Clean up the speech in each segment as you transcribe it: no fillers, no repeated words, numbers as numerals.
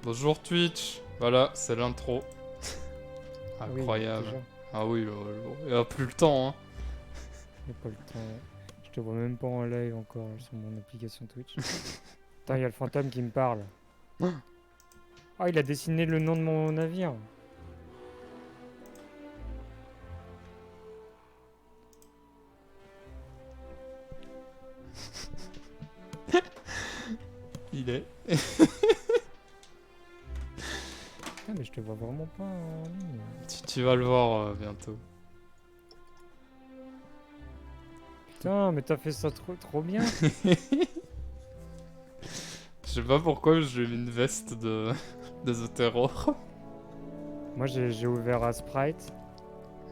Bonjour Twitch. Voilà, c'est l'intro. Oui, Incroyable. déjà. Ah oui, il a plus le temps, hein. J'ai pas le temps. Ouais. Je te vois même pas en live encore sur mon application Twitch. Putain, il y a le fantôme qui me parle. Ah, il a dessiné le nom de mon navire. Il est. Ah, mais je te vois vraiment pas en ligne. Tu vas le voir bientôt. Putain, mais t'as fait ça trop bien. Je sais pas pourquoi j'ai mis une veste de Zotero. Moi, j'ai ouvert à Sprite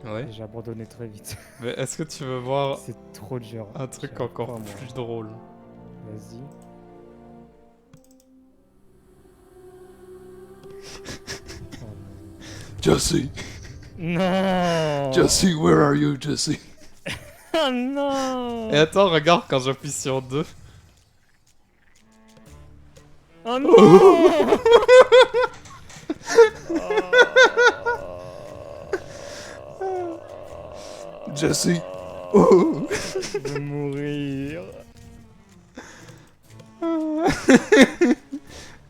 Ouais. et j'ai abandonné très vite. Mais est-ce que tu veux voir C'est trop dur. un J'y truc arrive encore pas, moi. plus drôle? Vas-y. Oh Jesse! non. Non. Jesse, where are you, Jesse? Oh Et non. attends, regarde quand j'appuie sur 2. Oh non. Jesse! Oh. Je veux mourir.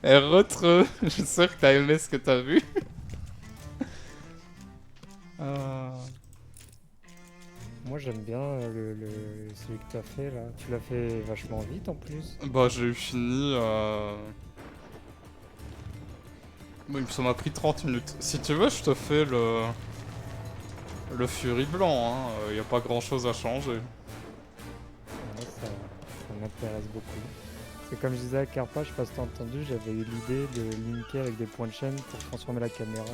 Et retre, je suis sûr que t'as aimé ce que t'as vu. Ah. Moi j'aime bien celui que t'as fait là. Tu l'as fait vachement vite en plus. Bah j'ai eu fini. Bon, ça m'a pris 30 minutes. Si tu veux, je te fais le Fury blanc. Hein. Y a pas grand chose à changer. Ouais, ça m'intéresse beaucoup. Parce que comme je disais à Carpa, je sais pas si t'as entendu, j'avais eu l'idée de linker avec des points de chaîne pour transformer la caméra.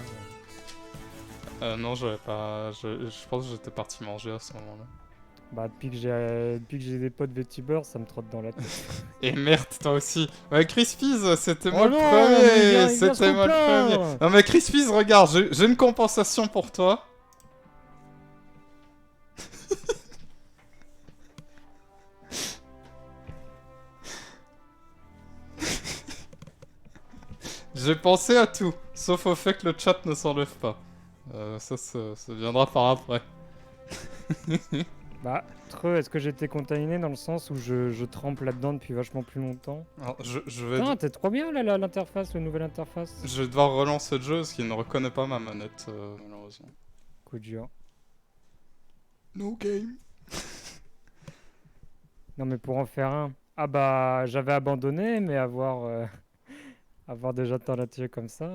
Non, j'avais pas. Je pense que j'étais parti manger à ce moment-là. Bah depuis que j'ai des potes VTubers, ça me trotte dans la tête. Et merde, toi aussi. Ouais, Crispies, c'était moi Oh le non, mais premier. il vient se C'était moi le premier. plaindre. Non mais Crispies, regarde, j'ai une compensation pour toi. J'ai pensé à tout, sauf au fait que le chat ne s'enlève pas. Ça viendra par après. Bah, est-ce que j'étais contaminé dans le sens où je trempe là-dedans depuis vachement plus longtemps? Alors, Putain, t'es trop bien là, l'interface, la nouvelle interface. je vais devoir relancer le jeu parce qu'il ne reconnaît pas ma manette, malheureusement. Coup dur. No game. Non, mais pour en faire un. Ah bah, j'avais abandonné, mais avoir déjà tant là-dessus comme ça.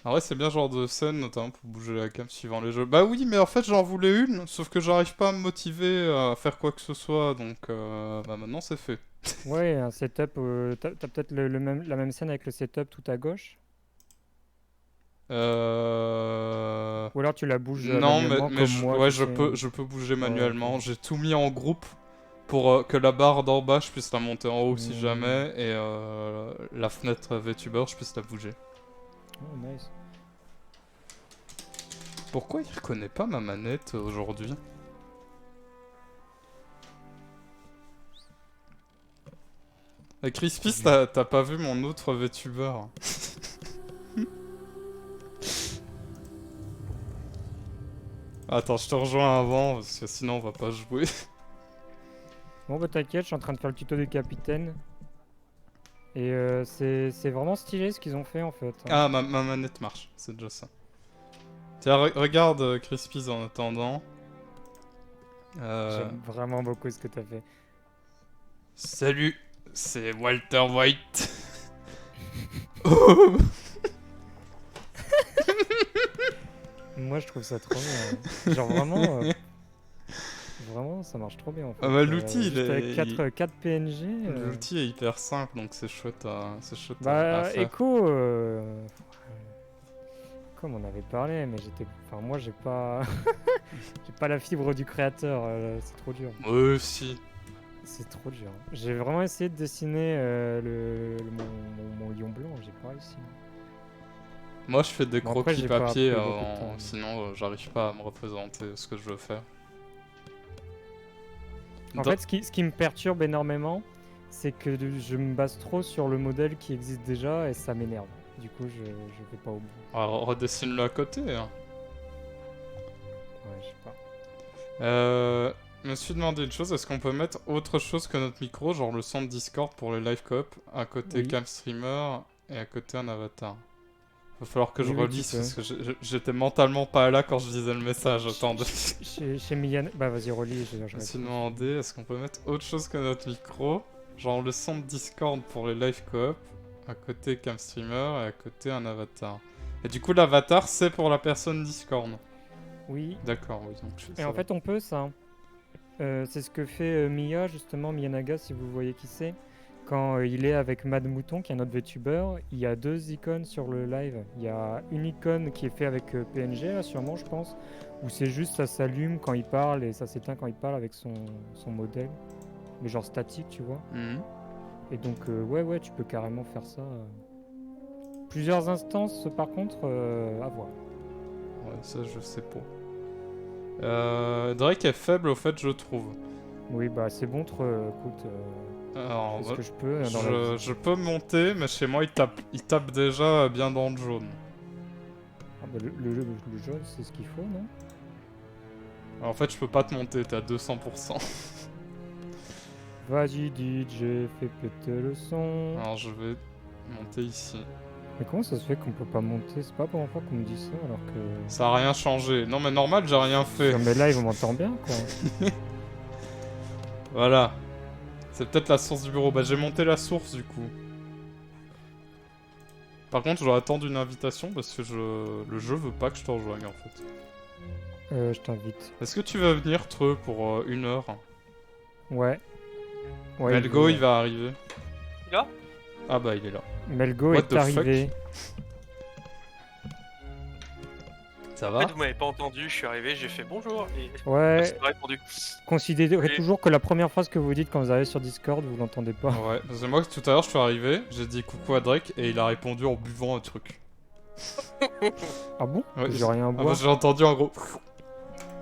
En vrai, c'est bien ce genre de scène, notamment pour bouger la cam suivant les jeux. Bah oui, mais en fait, j'en voulais une, sauf que j'arrive pas à me motiver à faire quoi que ce soit, donc bah maintenant c'est fait. Ouais, un setup. T'as peut-être la même scène avec le setup tout à gauche. Euh... Ou alors tu la bouges Non, manuellement comme moi, ouais, tu sais. je peux bouger Ouais, ok. manuellement. J'ai tout mis en groupe pour que la barre d'en bas, je puisse la monter en haut si Hmm. jamais, et la fenêtre VTuber, je puisse la bouger. Oh, nice. Pourquoi il reconnaît pas ma manette aujourd'hui? Coup Crispy, dur. t'as pas vu mon autre VTuber? Attends, je te rejoins avant, parce que sinon on va pas jouer. Bon, bah t'inquiète, je suis en train de faire le tuto du capitaine. Et c'est vraiment stylé ce qu'ils ont fait en fait, hein. Ah, ma manette marche, c'est déjà ça. Tiens, regarde Crispy en attendant. J'aime vraiment beaucoup ce que t'as fait. Salut, c'est Walter White. Oh. Moi, je trouve ça trop bien, hein. Genre vraiment, vraiment, ça marche trop bien en Ah fait. bah l'outil, Juste avec 4 PNG. l'outil est hyper simple, donc c'est chouette à Bah, faire. Echo, comme on avait parlé, mais enfin, moi, j'ai pas, j'ai pas la fibre du créateur. C'est trop dur. Ouais, si. C'est trop dur. J'ai vraiment essayé de dessiner mon lion blanc, j'ai pas réussi. Moi, je fais des Bon, après, croquis j'ai pas papier, pris beaucoup de temps. sinon j'arrive pas à me représenter ce que je veux faire. En Dans- fait, ce qui me perturbe énormément, c'est que je me base trop sur le modèle qui existe déjà et ça m'énerve. Du coup, je vais pas au bout. Alors, redessine-le à côté. Hein. Ouais, je sais pas. Je me suis demandé une chose, est-ce qu'on peut mettre autre chose que notre micro, genre le son de Discord pour les live coop, à côté Oui. cam streamer et à côté un avatar. Va falloir que je Oui, tu relise peux. parce que j'étais mentalement pas là quand je disais le message. Attends, Chez Mian... Bah vas-y, relis, je je me suis réponds. demandé, est-ce qu'on peut mettre autre chose que notre micro, genre le son de Discord pour les live coop, à côté cam streamer et à côté un avatar. Et du coup, l'avatar, c'est pour la personne Discord. Oui. D'accord, oui, donc Et en fait, on peut ça. C'est ce que fait Mia, justement, Miyanaga, si vous voyez qui c'est. Quand il est avec Mad Mouton, qui est un autre VTuber, il y a 2 icônes sur le live. Il y a une icône qui est faite avec PNG, là, sûrement, je pense, où c'est juste ça s'allume quand il parle et ça s'éteint quand il parle avec son modèle. Mais genre statique, tu vois. Mhm. Et donc, ouais, tu peux carrément faire ça. Plusieurs instances, par contre, à voir. Ouais, ça, je sais pas. Drake est faible, au fait, je trouve. Oui, bah c'est bon, écoute, Alors, je fais ce que je peux dans la vie. je peux monter, mais chez moi, il tape déjà bien dans le jaune. Ah bah, le jaune, c'est ce qu'il faut, non? Alors, en fait, je peux pas te monter, t'es à 200%. Vas-y, DJ, fais péter le son. Alors, je vais monter ici. Mais comment ça se fait qu'on peut pas monter? C'est pas la première fois qu'on me dit ça, alors que... Ça a rien changé. Non, mais normal, j'ai rien fait. Sur mes lives, on m'entend bien, quoi. Voilà. C'est peut-être la source du bureau. Bah, j'ai monté la source, du coup. Par contre, je dois attendre une invitation parce que le jeu veut pas que je te rejoigne, en fait. Je t'invite. Est-ce que tu vas venir, Treux, pour 1 heure? Ouais. Ouais, Melgo, veut, il va arriver. Là Ah bah, il est là. Melgo What est the fuck? arrivé. Ça En va? fait, vous m'avez pas entendu, je suis arrivé, j'ai fait bonjour et Ouais, personne n'a répondu. considérez Et- toujours que la première phrase que vous dites quand vous arrivez sur Discord, vous l'entendez pas. Ouais, parce que moi, tout à l'heure, je suis arrivé, j'ai dit coucou à Drake et il a répondu en buvant un truc. Ah bon? Ouais, J'ai rien à Ah bah, boire. j'ai entendu en gros.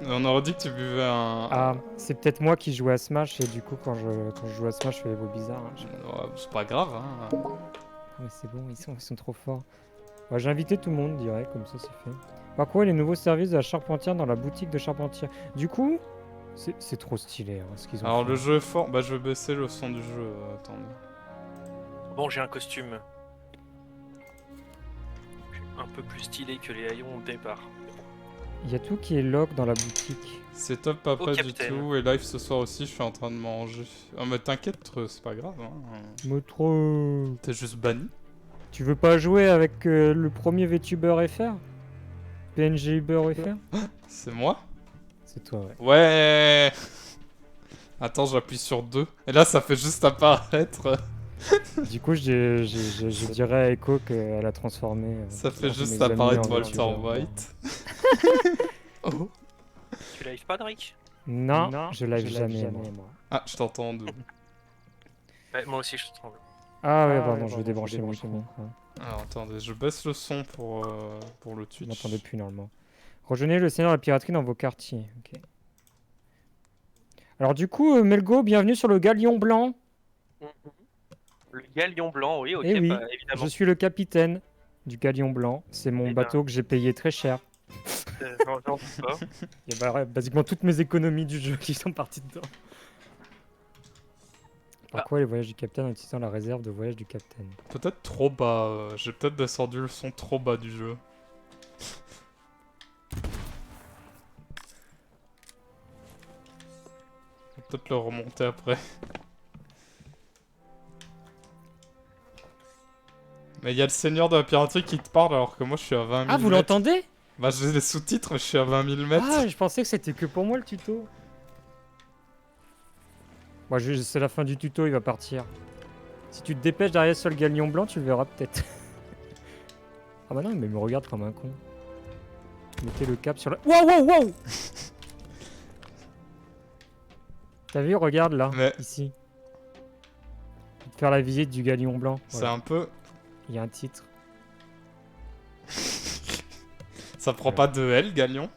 On aurait dit que tu buvais un. Ah, c'est peut-être moi qui jouais à Smash et du coup quand je joue à Smash je fais des bruits bizarres. Hein. Ouais, c'est pas grave, hein. Ah mais c'est bon, ils sont trop forts. Ouais, j'ai invité tout le monde, direct, comme ça c'est fait. Par quoi les nouveaux services de la Charpentière dans la boutique de Charpentière? Du coup, c'est trop stylé hein, ce qu'ils ont Alors fait. le jeu est fort, bah je vais baisser le son du jeu, attendez. Bon, j'ai un costume un peu plus stylé que les haillons au départ. Il y a tout qui est lock dans la boutique. C'est top, pas prêt du capitaine. tout, et live ce soir aussi, je suis en train de manger. Oh mais t'inquiète, c'est pas grave, hein. Mais trop... T'es juste banni. Tu veux pas jouer avec le premier VTuber FR? PNG Uber FR? C'est moi? C'est toi, ouais. Ouais. Attends, j'appuie sur 2. Et là, ça fait juste apparaître. Du coup, je dirais à Echo qu'elle a transformé... Ça fait mes juste amis apparaître en Walter VTuber. White. Oh. Tu live pas, Drake? Non, je live jamais, moi. Ah, je t'entends en double. Ouais, moi aussi, je te tremble. Ah ouais, pardon, je vais débrancher mon micro. Ouais. Alors attendez, je baisse le son pour le Vous Twitch. m'entendez plus normalement. Rejoignez le Seigneur de la piraterie dans vos quartiers. Ok. Alors du coup, Melgo, bienvenue sur le Galion Blanc. Le galion blanc, oui, ok, Eh oui, bah, évidemment. je suis le capitaine du Galion Blanc. C'est mon Eh ben. bateau que j'ai payé très cher. J'en doute pas. Il y a basiquement toutes mes économies du jeu qui sont parties dedans. Pourquoi les voyages du capitaine en utilisant la réserve de voyage du capitaine? Peut-être trop bas, j'ai peut-être descendu le son trop bas du jeu. Je vais peut-être le remonter après. Mais il y a le seigneur de la piraterie qui te parle alors que moi je suis à 20 000 Ah, vous mètres. l'entendez? Bah j'ai les sous-titres mais je suis à 20 000 mètres. Ah, je pensais que c'était que pour moi le tuto. Moi, c'est la fin du tuto, il va partir. Si tu te dépêches derrière sur le Galion Blanc, tu le verras peut-être. Ah bah non, mais il me regarde comme un con. Mettez le cap sur la... Wow, wow, wow. T'as vu, regarde là, Mais- ici. Faire la visite du Galion Blanc. C'est Voilà. un peu... Il y a un titre. Ça prend pas de L, Galion?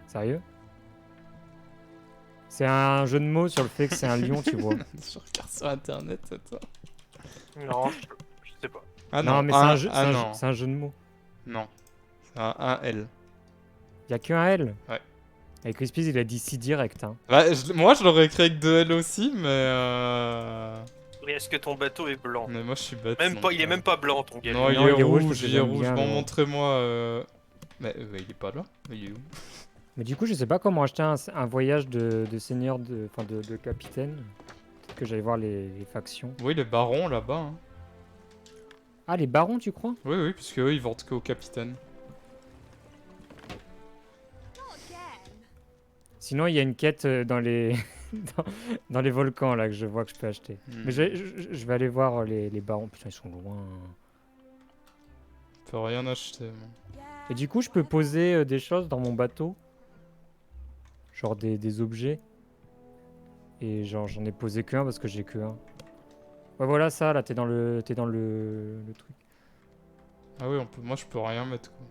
Sérieux? C'est un jeu de mots sur le fait que c'est un lion, tu vois. Je regarde sur internet, c'est toi. Non, je sais pas. Ah Non, non, mais c'est un jeu, ah non. c'est un jeu de mots. Non. C'est un L. Y a qu'un L. Ouais. Et Crispy, il a dit si direct. Hein. Bah, moi je l'aurais écrit avec 2 L aussi, Et est-ce que ton bateau est blanc? mais moi je suis bête. Même donc, pas, il est même pas blanc ton gars. Non, Non, il est rouge, parce que il est j'aime rouge. bien Bon, le- montrez-moi. Mais il est pas là. Il est où? Mais du coup, je sais pas comment acheter un voyage de seigneur, enfin de capitaine. Peut-être que j'allais voir les factions. Oui, les barons là-bas. Hein. Ah, les barons, tu crois? Oui, oui, puisque eux ils vendent qu'au capitaine. Sinon, il y a une quête dans les dans, dans les volcans là que je vois que je peux acheter. Mais je vais aller voir les barons. Putain, ils sont loin. Je peux rien acheter. Moi. Et du coup, je peux poser des choses dans mon bateau. Genre des objets. Et genre, j'en ai posé qu'un parce que j'ai que un. Ouais, voilà ça, là, t'es dans le truc. Ah oui, moi je peux rien mettre quoi.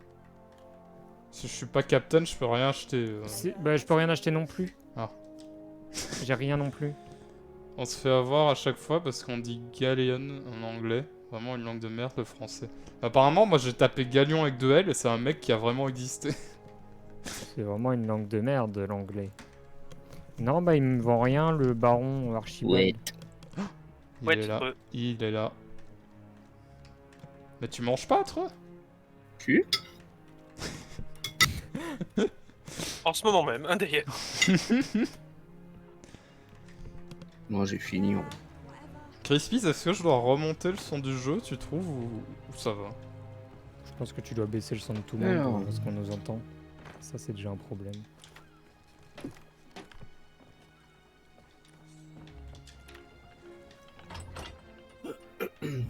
Si je suis pas captain, je peux rien acheter. Bah, je peux rien acheter non plus. Ah. J'ai rien non plus. On se fait avoir à chaque fois parce qu'on dit galleon en anglais. Vraiment une langue de merde, le français. Apparemment, moi j'ai tapé galion avec 2 L et c'est un mec qui a vraiment existé. C'est vraiment une langue de merde, l'anglais. Non, bah, il me vend rien, le baron Archibald. Ouais. Il Ouais, est tu là. peux. Il est là. Mais tu manges pas, toi? Tu En ce moment même, hein, d'ailleurs. Moi j'ai fini. Crispy, est-ce que je dois remonter le son du jeu, tu trouves, ou ça va? Je pense que tu dois baisser le son de tout le monde Alors. parce qu'on nous entend. Ça, c'est déjà un problème.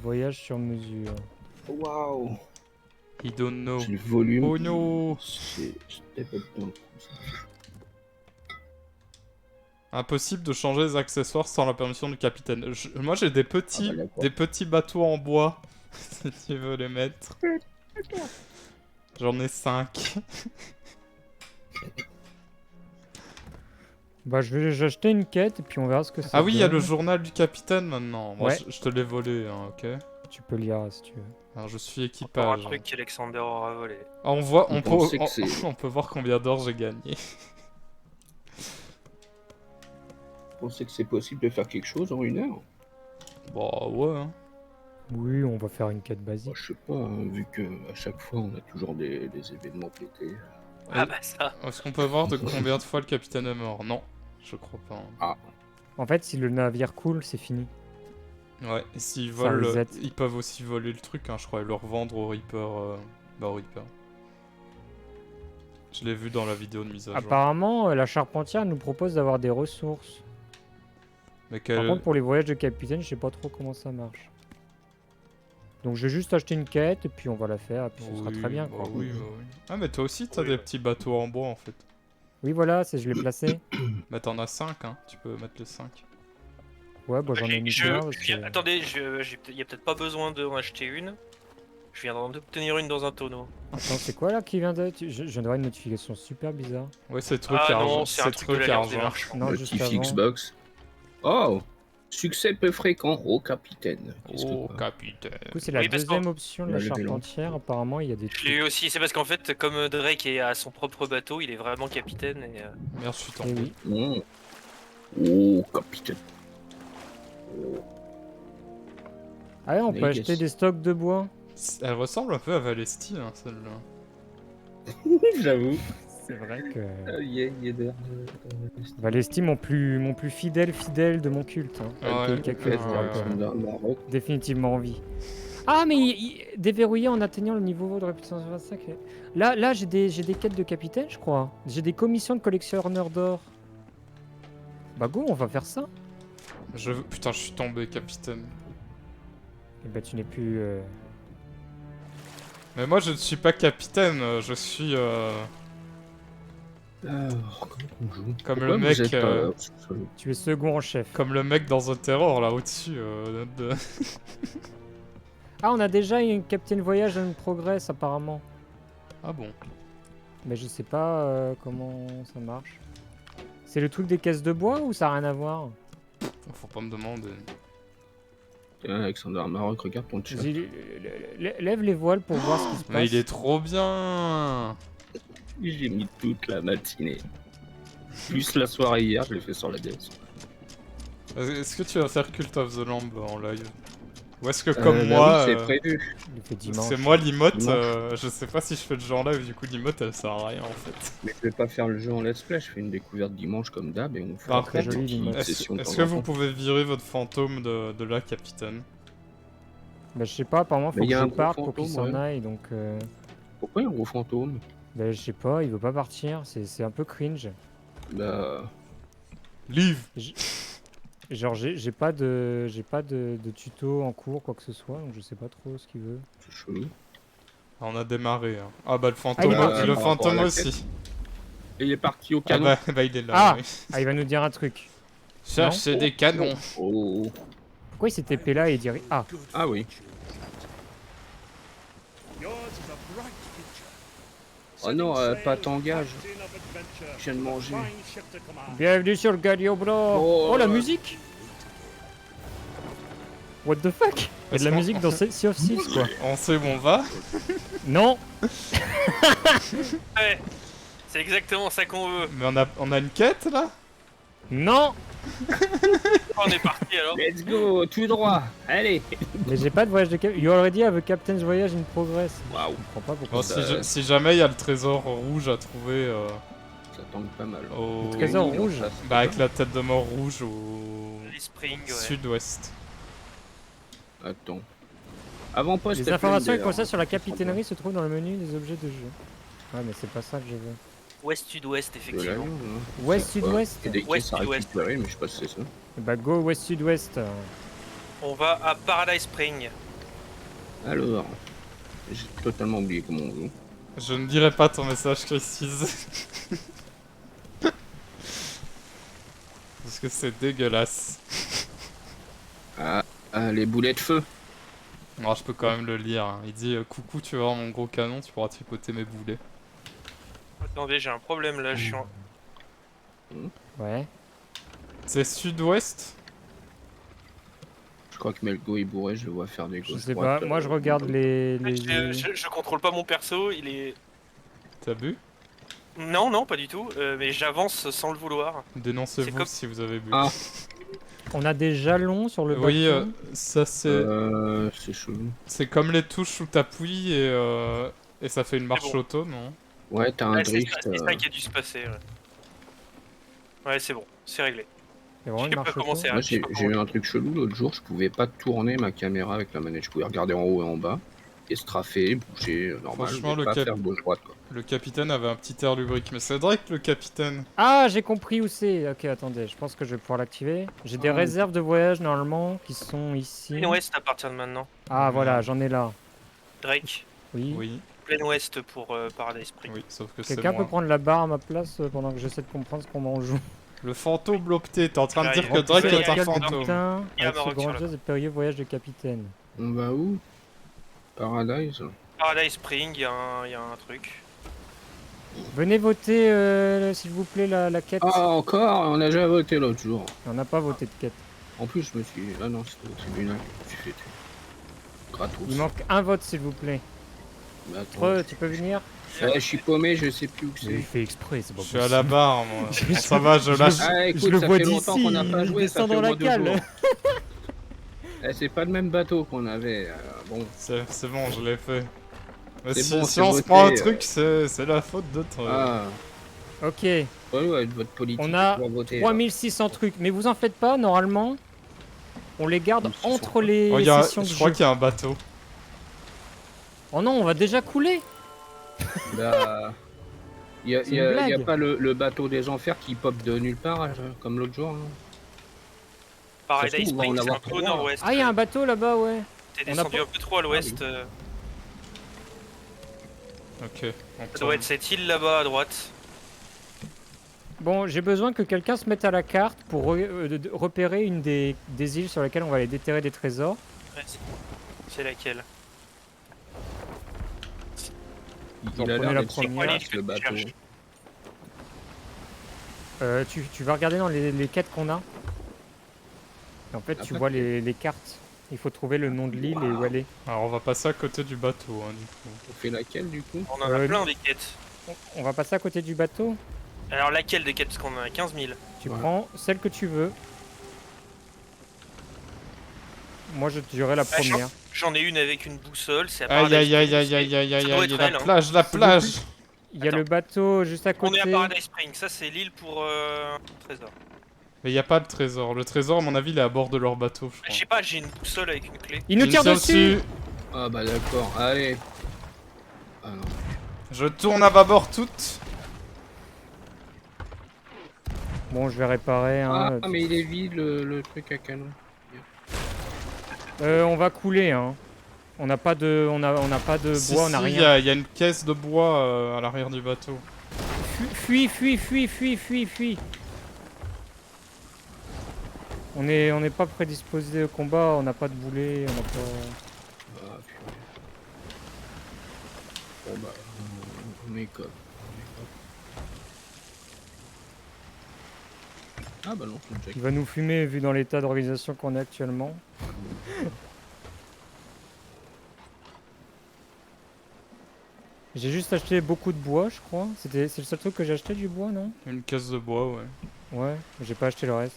Voyage sur mesure. Waouh. He don't know. J'ai le volume. Oh no! C'est step up d'un coup, ça. Impossible de changer les accessoires sans la permission du capitaine. Moi j'ai des petits, Ah bah, d'accord. des petits bateaux en bois, si tu veux les mettre. J'en ai 5. Bah, j'ai acheté une quête et puis on verra ce que ça Ah oui, il y a donne. le journal du capitaine maintenant. Moi, Ouais. je te l'ai volé, hein, ok? Tu peux lire si tu veux. Alors je suis Encore un équipage. truc qu'Alexander aura volé. Ah, on voit, Vous pensez que c'est- on peut voir combien d'or j'ai gagné. Vous pensez que c'est possible de faire quelque chose en 1 heure? Bah ouais. Hein. Oui, on va faire une quête basique. Moi, je sais pas, hein, vu que à chaque fois on a toujours des événements pétés. Ah bah ça. Est-ce qu'on peut voir de combien de fois le capitaine est mort? Non, je crois pas. Hein. En fait, si le navire coule, c'est fini. Ouais, et s'ils Ça volent, reset. ils peuvent aussi voler le truc, hein, je crois, et le revendre au Reaper. Bah, au Reaper. Je l'ai vu dans la vidéo de mise à jour. Apparemment, la charpentière nous propose d'avoir des ressources. Mais Par contre, pour les voyages de capitaine, je sais pas trop comment ça marche. Donc, je vais juste acheter une quête et puis on va la faire et puis ce sera très bien. bah Quoi. oui, bah oui. Ah, mais toi aussi, t'as Oui, des ouais. petits bateaux en bois en fait. Oui, voilà, je l'ai placé. Bah, t'en as 5, hein, tu peux mettre les 5. Ouais, bah, j'en ai mis plein. parce que- Attendez, il y a peut-être pas besoin d'en acheter une. Je viens d'obtenir une dans un tonneau. Attends, c'est quoi là qui vient de. Je viens d'avoir une notification super bizarre. Ouais, c'est truc Ah argent. non, c'est un truc de l'Alliance des marchands. Non, juste Notif avant. Xbox. Oh, succès peu fréquent au capitaine. Qu'est-ce que Oh, quoi capitaine. Du coup, c'est la Oui, parce deuxième qu'en- option de la Là, j'ai charpentière. Apparemment, il y a des Je l'ai eu trucs. aussi, c'est parce qu'en fait, comme Drake est à son propre bateau, il est vraiment capitaine et... Merde, je suis Eh tombé. oui. Oh, capitaine. Oh. Ah ouais, on peut Vegas. acheter des stocks de bois. Elle ressemble un peu à Valesti, hein, celle-là. J'avoue. C'est vrai que. Il y a de... Valesti, mon plus fidèle de mon culte. Hein. Ouais, Avec quelques ouais, personnes ouais. Dans le Maroc. définitivement en vie. Ah, mais déverrouillé en atteignant le niveau de réputation 25. Là j'ai des quêtes de capitaine, je crois. J'ai des commissions de collectionneur d'or. Bah go, on va faire ça. Putain, je suis tombé, capitaine. Et bah tu n'es plus... Mais moi, je ne suis pas capitaine, je suis Alors, comment on joue? Comme Pourquoi le vous mec, êtes pas là Tu es second en chef. comme le mec dans The Terror, là, au-dessus. Ah, on a déjà une Captain Voyage in Progress apparemment. Ah bon. Mais je sais pas comment ça marche. C'est le truc des caisses de bois ou ça a rien à voir? Faut pas me demander. Tiens, Alexander Maroc, regarde ton chat. Vas-y, lève les voiles pour voir ce qui se passe. Mais il est trop bien. J'ai mis toute la matinée. Plus la soirée hier, je l'ai fait sur la DS. Est-ce que tu vas faire Cult of the Lamb en live? Ou est-ce que comme moi, Bah oui, c'est prévu. Il fait dimanche. c'est moi l'emote, Dimanche. je sais pas si je fais le jeu en live, du coup l'emote elle sert à rien en fait. Mais je vais pas faire le jeu en let's play, je fais une découverte dimanche comme d'hab et on fait Par après contre, une joli, petite l'image. session de Est-ce temps que en vous temps. pouvez virer votre fantôme de là, capitaine? Bah, je sais pas, apparemment, faut Mais que y a je un gros parte pour qu'il fantôme, s'en ouais. aille, donc... Pourquoi il y a un gros fantôme? Bah, je sais pas, il veut pas partir, c'est un peu cringe. Bah. Live! Genre, j'ai pas de tuto en cours, quoi que ce soit, donc je sais pas trop ce qu'il veut. C'est chelou. On a démarré. Hein. Ah bah le Ah, fantôme, il est parti. le Par rapport à fantôme la aussi. Et il est parti au Ah canon. bah il est là. Ah oui. Ah, il va nous dire un truc. Cherchez des canons. Oh. Pourquoi il s'est TP là et dire... Ah, Ah oui. Oh non, pas t'engage. Je viens de manger. bienvenue sur le Galio, bro. Oh, Oh, la musique. What the fuck? Il y a de Est-ce la qu'on- musique dans Sea of Thieves, quoi. On sait où on va? Non. Ouais, c'est exactement ça qu'on veut. Mais on a une quête là? Non. On est parti alors. Let's go, tout droit. Allez. Mais j'ai pas de voyage de cap... You already have a captain's voyage in progress. Waouh. Je comprends pas pourquoi. Bon, si jamais il y a le trésor rouge à trouver Ça tombe pas mal. au... Le trésor Oui, rouge. ça, c'est Bah avec bien. la tête de mort rouge au Les Spring, ouais. sud-ouest. Attends. Avant-poste. Les informations et conseils sur la capitainerie se trouvent dans le menu des objets de jeu. Ouais, mais c'est pas ça que je veux. Ouest-sud-ouest, De effectivement. l'avion, hein. Ouest, C'est pas- sud-ouest. C'est des caisses à Ouest-sud-ouest. récupérer, mais je sais pas si c'est ça. Bah go ouest-sud-ouest. On va à Paradise Spring. Alors. J'ai totalement oublié comment on joue. Je ne dirai pas ton message, Christise. Parce que c'est dégueulasse. Ah, les boulets de feu. Alors je peux quand même le lire. Hein. Il dit coucou, tu veux voir mon gros canon, tu pourras tripoter mes boulets. Attendez, j'ai un problème là, je suis en... Ouais. C'est sud-ouest? Je crois que Melgo est bourré, je le vois faire des Je gauche sais droite, pas. Moi, je regarde les... Je contrôle pas mon perso, il est... T'as bu? Non, non, pas du tout, mais j'avance sans le vouloir. Dénoncez-vous C'est comme- si vous avez bu. Ah. On a des jalons sur le bateau. Oui, ça c'est... C'est chelou. C'est comme les touches où t'appuies et ça fait une marche bon. auto, non? Ouais, t'as un Ouais, c'est drift. ça, c'est ça qui a dû se passer. Ouais, c'est bon, c'est réglé. Il y a vraiment Je une sais pas marche comment auto. c'est. Moi, j'ai eu un truc chelou l'autre jour, je pouvais pas tourner ma caméra avec la manette. Je pouvais regarder en haut et en bas, et strafer, bouger, normal. Franchement, mais le pas cap- faire gauche-droite, quoi. Le capitaine avait un petit air lubrique, mais c'est vrai que le capitaine... Ah, j'ai compris où c'est. Ok, attendez, je pense que je vais pouvoir l'activer. J'ai des Ah. réserves de voyage normalement qui sont ici. Plein ouest à partir de maintenant. Ah, voilà, j'en ai là. Drake, Oui. Oui, plein ouest pour Paradise Spring. oui, sauf que c'est Quelqu'un peut moi. prendre la barre à ma place pendant que j'essaie de comprendre ce qu'on m'en joue. Le fantôme opté, t'es en train de dire que J'arrive. Drake Remplissez est un la fantôme. Capitaine, Il y a avec ce Maroc sur la grandiose et périlleux voyage de capitaine. On va où? Paradise. Paradise Spring, il y a un truc. Venez voter, s'il vous plaît, la quête. Ah, encore? On a déjà voté l'autre jour. On n'a pas voté de quête. En plus, je me suis... Ah non, c'était au tribunal. Je suis fait gratos. Il manque un vote, s'il vous plaît. Mais attends. Creux, tu peux venir? Je suis paumé, je sais plus où Il c'est. fait exprès, c'est pas Je suis à la barre, moi. Bon, ça va, je je- lâche. Ah, écoute, Je le ça vois fait longtemps d'ici, qu'on n'a pas il joué, ça descend fait dans au la moins 2 cale. jours. C'est pas le même bateau qu'on avait. Bon, C'est bon, je l'ai fait. Mais C'est si, bon, si c'est on se voté, prend un truc, c'est la faute d'autres. ah, Ok, relou avec votre politique. On a pour voter, 3600 trucs. Mais vous en faites pas, normalement, on les garde 3600 entre les Oh, sessions de je crois jeu. qu'il y a un bateau. Oh non, on va déjà couler. Bah, il y a, C'est une blague. pas le bateau des enfers qui pop de nulle part, comme l'autre jour. Hein. Paradise Ça se trouve, on Spring, va en c'est un avoir peu au trois. nord-ouest. Ah, il y a un bateau là-bas, ouais. T'es on a descendu pas- un peu trop à l'ouest. Ok, on Ça doit tourne. être cette île là-bas à droite. Bon, j'ai besoin que quelqu'un se mette à la carte pour de repérer une des îles sur lesquelles on va aller déterrer des trésors. Ouais, c'est laquelle? Il Donc, a prenez l'air la d'être sur première. place, le Je bateau. cherche. Tu vas regarder dans les quêtes qu'on a. Et en fait, Ah, tu pas vois de les cartes. Il faut trouver le nom de l'île et où elle est. Alors on va passer à côté du bateau, hein, du coup. On fait laquelle du coup? On en a Euh, plein des quêtes. On va passer à côté du bateau. Alors laquelle des quêtes? Parce qu'on en a 15 000. Tu Ouais. prends celle que tu veux. Moi, je dirais la Ah, première. J'en ai une avec une boussole, c'est à Aïe Paradise aïe aïe Springs, aïe aïe aïe aïe ça doit aïe, être la elle, hein. plage, la S'il vous plage! Il y a Attends. le bateau juste à On est à côté. Paradise Springs, ça c'est l'île pour trésor. Mais y a pas de trésor. Le trésor, à mon avis, il est à bord de leur bateau, je Je crois. sais pas, j'ai une boussole avec une clé. Il nous Une tire seule dessus. Ah bah d'accord, allez. Ah non. Je tourne à bâbord toute. Bon, je vais réparer. Hein. Ah mais il est vide le truc à canon. On va couler. Hein. On n'a pas de, on a pas de Si, bois, on si, n'a y rien. a une caisse de bois à l'arrière du bateau. Fuis, fuis, fuis, fuis, fuis, fuis. On n'est pas prédisposé au combat. On n'a pas de boulet. On n'a pas. Ah purée. Bon bah, on écope. Ah bah non, c'est une check. Il va nous fumer vu dans l'état d'organisation qu'on est actuellement. J'ai juste acheté beaucoup de bois, je crois. C'est le seul truc que j'ai acheté du bois, non? Une caisse de bois, ouais. Ouais, j'ai pas acheté le reste.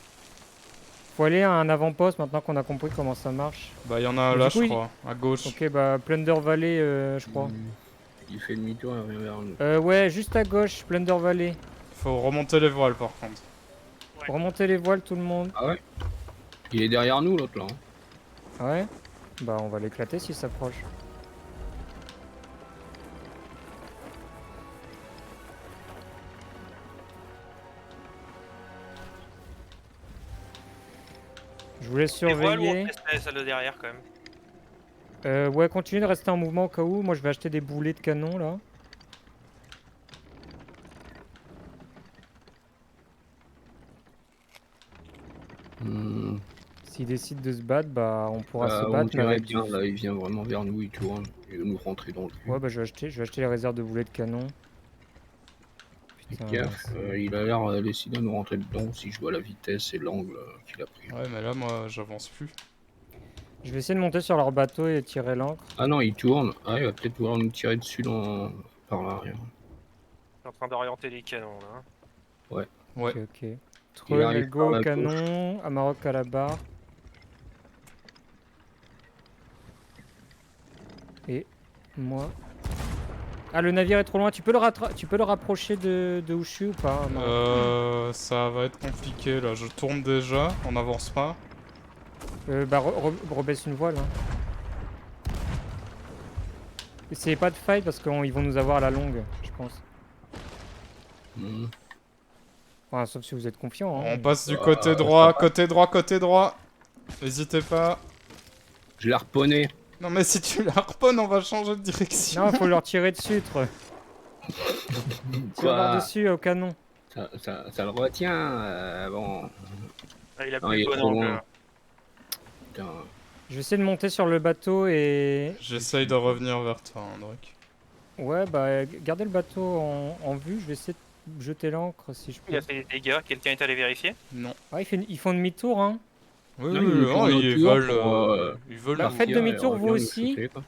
Faut aller à un avant-poste maintenant qu'on a compris comment ça marche. Bah, y en a Mais là, du coup, je crois, à gauche. Ok, bah Plunder Valley, je crois. Il fait demi-tour et revient vers nous. Ouais, juste à gauche, Plunder Valley. Faut remonter les voiles, par contre. Remontez les voiles, tout le monde. Ah ouais? Il est derrière nous l'autre là. Hein. Ouais. Bah, on va l'éclater s'il s'approche. Je vous laisse Les voiles ou on surveiller. teste celle de derrière quand même. Ouais, continuez de rester en mouvement au cas où. Moi, je vais acheter des boulets de canon là. S'il décide de se battre, bah on pourra se On battre. mais dirait avec bien, du- là il vient vraiment vers nous, il tourne, il veut nous rentrer dans le cul. Ouais, bah je vais acheter les réserves de boulets de canon. Putain, Gaffe, il a l'air décidé à nous rentrer dedans si je vois la vitesse et l'angle qu'il a pris. Ouais, mais là, moi, j'avance plus. je vais essayer de monter sur leur bateau et tirer l'ancre. Ah non, il tourne. Ah, il va peut-être vouloir nous tirer dessus par l'arrière. Je suis en train d'orienter les canons là. Hein. Ouais. Ok, ok. Il Treux, arrive Elgo par au la canon, Amarok à la barre. Et moi. Ah, le navire est trop loin. Tu peux le rapprocher de où je suis ou pas, Amarok Ça va être compliqué, là. Je tourne déjà, on avance pas. Bah, rebaisse une voile. Hein. Essayez pas de fight parce qu'ils vont nous avoir à la longue, je pense. Hmm. Enfin, sauf si vous êtes confiant. Hein. On passe du Bah, côté ça droit, va. côté droit, côté droit. N'hésitez pas. Je l'ai harponné. Non, mais si tu la harponnes, on va changer de direction. Non, faut leur tirer dessus, Treux. Tire-leur dessus au canon. Ça le retient. Bon. Ah, il a Non, plus il le est bon trop angle. loin. Là. Putain. Je vais essayer de monter sur le bateau et... J'essaye de revenir vers toi, hein, Drake. Ouais, bah, gardez le bateau en vue. Je vais essayer de jeter l'ancre si je Il a peux. fait des dégâts, quelqu'un est allé vérifier? Non. Ah, ils font demi-tour, hein. Oui, Non, oui, ils non, tournent ils autour veulent. pour, Ils veulent. Bah, nous- faites partir et demi-tour, vous revenir nous aussi. shooter, quoi.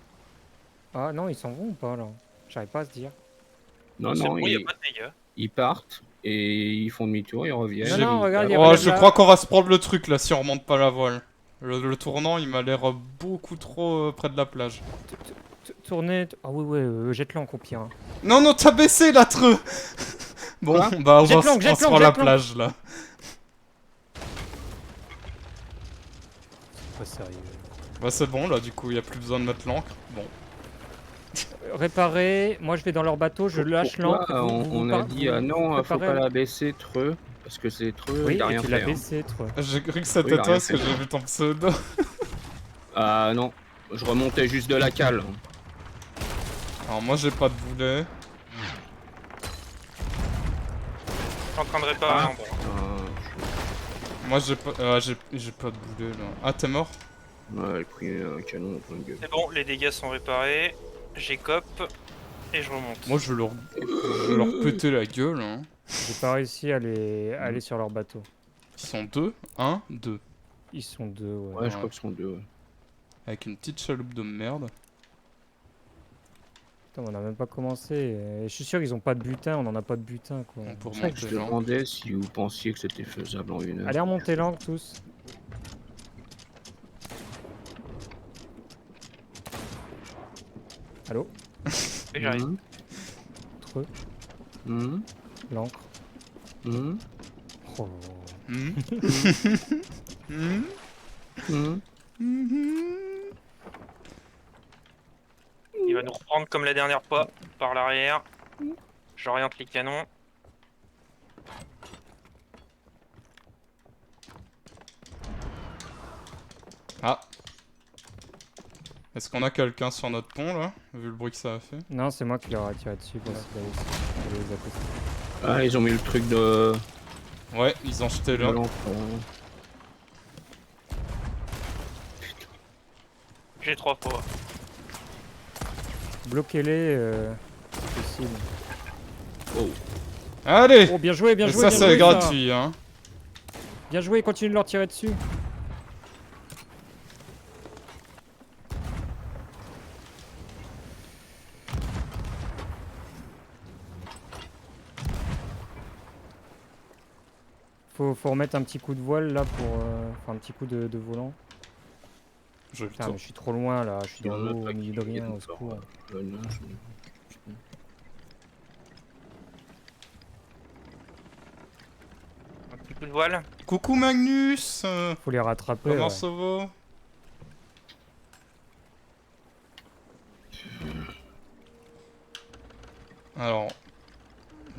Ah non, ils s'en vont ou pas, là? J'arrive pas à se dire. Non, C'est non, bon, il n'y a pas de dégâts. ils partent et ils font demi-tour, ils reviennent. Non, non, regarde, ils il Oh, relève je la- crois qu'on va se prendre le truc là si on remonte pas la voile. Le tournant, il m'a l'air beaucoup trop près de la plage. Tournez... Ah oui, ouais, jette l'ancre au pire. Hein. Non, non, t'as baissé la treux. Bon, Quoi bah on Jette va l'ancre, on jette se prend l'ancre, la jette l'ancre. plage là. Pas sérieux. Bah c'est bon là, du coup, il y a plus besoin de mettre l'encre. Bon. Réparer, moi je vais dans leur bateau, je lâche Pourquoi, l'ancre. on a dit non, faut préparez pas à- la baisser Treux, parce que c'est Treux, Oui, il a et rien tu fait. l'as hein. baissé, toi. J'ai cru que c'était Oui, il a toi rien parce que fait. j'ai vu ton pseudo. Ah non, je remontais juste de la cale. Alors moi j'ai pas de boulet. Je suis en train de réparer Ah. un bras. Moi j'ai pas j'ai pas de boulet là. Ah t'es mort? Ouais, j'ai pris un canon en plein de gueule. C'est bon, les dégâts sont réparés. J'écope et je remonte. Moi je vais leur péter la gueule hein. J'ai pas réussi à aller sur leur bateau. Ils sont 2, 1, 2. Ils sont 2, ouais. Ouais, je crois qu'ils sont 2. Ouais. Avec une petite chaloupe de merde. Putain, on a même pas commencé. Et je suis sûr qu'ils ont pas de butin, on en a pas de butin, quoi. On peut C'est ça que je remonter te là. demandais si vous pensiez que c'était faisable en 1 heure. Allez remonter l'angle tous. Allô? Et j'arrive. Mhm, Treux, mhm, l'encre. mhm, Oh. Hmm. Hmm. mhm. Mhm. Il va nous reprendre comme la dernière fois, par l'arrière. J'oriente les canons. Ah. Est-ce qu'on a quelqu'un sur notre pont là, vu le bruit que ça a fait? Non, c'est moi qui leur ai tiré dessus parce qu'il allait les accoster. Ah, ils ont mis le truc de Ouais, ils ont jeté là. l'encre. J'ai 3 fois. Bloquez-les, si possible. Oh. Allez! Oh, bien joué, bien Et joué. ça bien c'est joué, gratuit hein. Bien joué, continue de leur tirer dessus. Faut remettre un petit coup de voile là pour. Enfin, un petit coup de volant. Je le Putain, tourne. mais je suis trop loin là, je suis Il y dans en a l'eau, pas au milieu qui de rien, viennent au faire, secours. le nage. Un petit coup de voile. Coucou Magnus! Faut les rattraper. Comment ouais. ça va? Alors,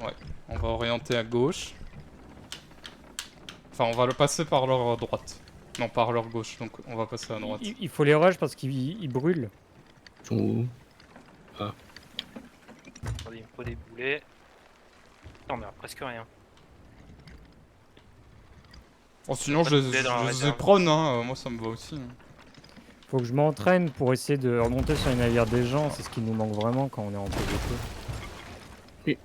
ouais, on va orienter à gauche. Enfin, on va le passer par leur droite. Non, par leur gauche, donc on va passer à droite. Il faut les rush parce qu'ils brûlent. Ils sont où? Attendez, il me faut des boulets. Non, mais presque rien. Oh, sinon, Pas je de les boulet dans la je les réserve. prône, hein. Moi, ça me va aussi. Hein. Faut que je m'entraîne pour essayer de remonter sur les navires des gens, c'est ce qui nous manque vraiment quand on est en PVP.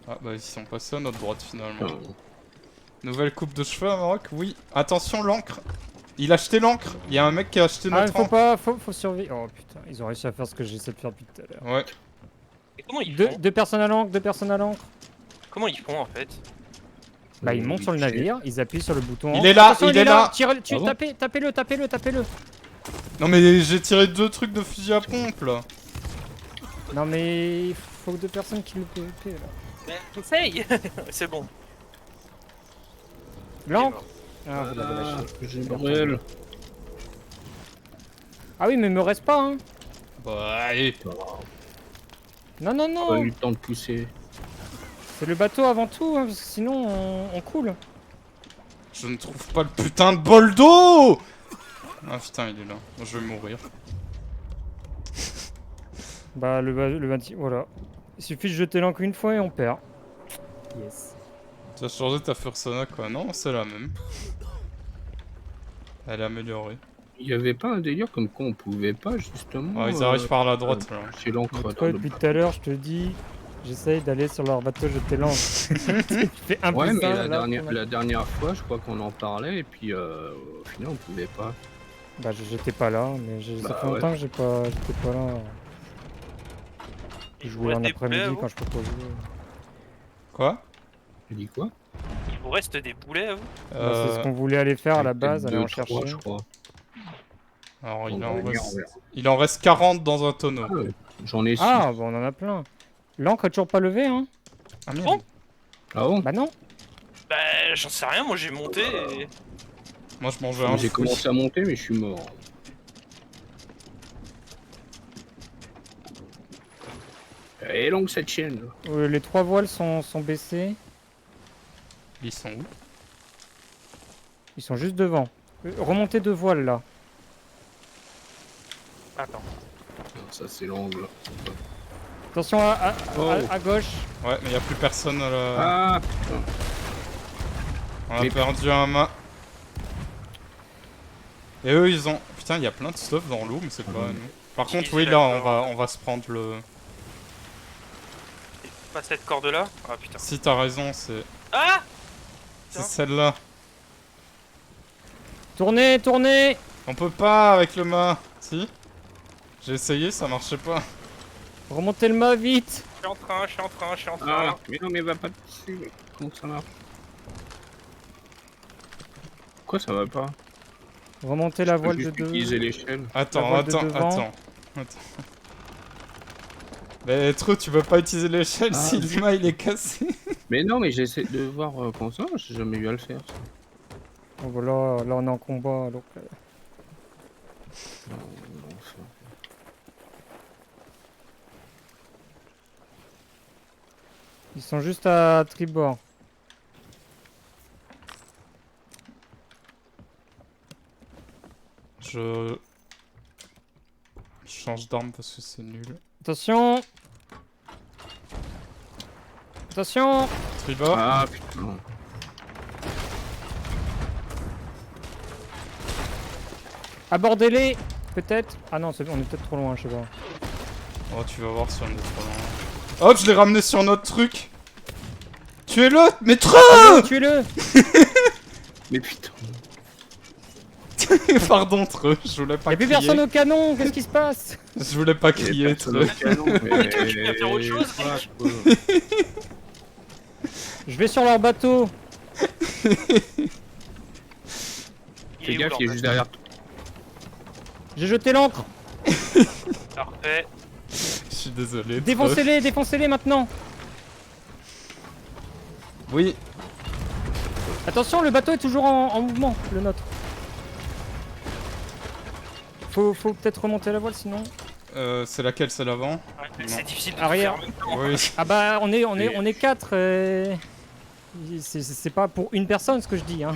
Ah, bah, ils sont passés à notre droite finalement. Putain. Nouvelle coupe de cheveux à Maroc, oui. Attention, l'encre. Il a acheté l'encre. Il y a un mec qui a acheté Ah, notre faut encre. pas, faut survivre. Oh putain, ils ont réussi à faire ce que j'essaie de faire depuis tout à l'heure. Ouais. Et comment ils font? Deux personnes à l'encre, deux personnes à l'encre. Comment ils font en fait? Bah, ils montent sur le navire, ils appuient sur le bouton. Il encre. est là, Attention, il est là. Tire, Ah bon tapez-le, tapez-le. Non, mais j'ai tiré 2 trucs de fusil à pompe là. Non mais il faut deux personnes qui le PVP là. Mais essaye. C'est bon. L'encre. Il est Ah, vous l'avez lâché. J'ai brûle. Ah oui, mais me reste pas hein. Bah, allez. Non, non, Pas eu non. le temps de pousser. C'est le bateau avant tout, hein, parce que sinon on coule. Je ne trouve pas le putain de bol d'eau. Ah putain, il est là. Je vais mourir. Bah le 20, voilà. Il suffit de jeter l'encre une fois et on perd. Yes. Tu as changé ta Fursona quoi? Non, c'est la même. Elle est améliorée. Il y avait pas un délire comme quoi on pouvait pas justement. Ah, ils arrivent par la droite là. C'est l'encre. Mais dans toi, le depuis bateau. tout à l'heure, je te dis, j'essaye d'aller sur leur bateau jeter l'encre. Tu fais un Ouais, plus mais un, la, là, dernière, on a- la dernière fois, je crois qu'on en parlait et puis au final on pouvait pas. Bah j'étais pas là, mais ça Bah, fait longtemps que j'étais pas là. Je Il vous jouais reste en des boulets, après-midi vous quand je peux pas jouer. Quoi? Tu dis quoi? Il vous reste des boulets à vous? Bah, c'est ce qu'on voulait aller faire à la base, aller en Deux, trois, chercher. je crois. Alors, On il va en, venir, reste... on verra. il en reste 40 dans un tonneau. Ah, ouais. J'en ai 6. Ah, bon, on en a plein. L'encre est toujours pas levée, hein? Ah merde. Bon. Ah bon? Bah non. Bah, j'en sais rien, moi j'ai monté et... Moi, je mangeais un J'ai fruit. commencé à monter mais je suis mort. Elle est longue cette chaîne. Les 3 voiles sont baissées. Ils sont où? Ils sont juste devant. Remontez 2 voiles là. Attends. Ça c'est l'angle. Attention Oh. à gauche. Ouais, mais il a plus personne à la... Ah putain. On a Mais- perdu un mât. Et eux, ils ont... Putain, il y a plein de stuff dans l'eau, mais c'est pas nous. Par contre, Si, oui, je là, suis d'accord. on va se prendre le... Pas cette corde-là. Ah putain. Si t'as raison, c'est Ah Putain. celle-là. Tournez, tournez. On peut pas avec le mât. Si. J'ai essayé, ça marchait pas. Remontez le mât vite. Je suis en train. Ah, mais non, mais va pas dessus. Comment ça marche? Pourquoi ça va pas? Remontez la Je peux voile de juste deux. utiliser l'échelle. Attends, voile de attends, devant. attends. Mais trop, tu peux pas utiliser l'échelle Ah, si le mât il est cassé. Mais non, mais j'essaie de voir comment ça marche. J'ai jamais eu à le faire. Ça. Bon, bah là on est en combat, donc... Non, non, ça. Ils sont juste à tribord. Je change d'arme parce que c'est nul. Attention. Attention. Tribord. Ah putain. Abordez-les. Peut-être. Ah non, on est peut-être trop loin, je sais pas. Oh, tu vas voir si on est trop loin. Hop, je l'ai ramené sur notre truc. Tuez-le. Mais trop. Tuez-le. Mais putain. Pardon, Treux, je voulais pas Y'a plus crier. personne au canon. Qu'est-ce qui se passe? Je voulais pas Il y a crier, personne Treux. au canon, mais... Tu viens faire autre chose, Ah, mec. quoi. Je vais sur leur bateau. Il Fais est où, gaffe, il est leur juste derrière toi. J'ai jeté l'ancre. Parfait. Je suis désolé. Treux. Défoncez-les, défoncez-les maintenant. Oui. Attention, le bateau est toujours en mouvement, le nôtre. Faut peut-être remonter la voile sinon. C'est laquelle, c'est l'avant? Ouais, Non. c'est difficile de Arrière. tout faire en même temps. Oui. Ah bah on est 4. C'est pas pour une personne ce que je dis hein.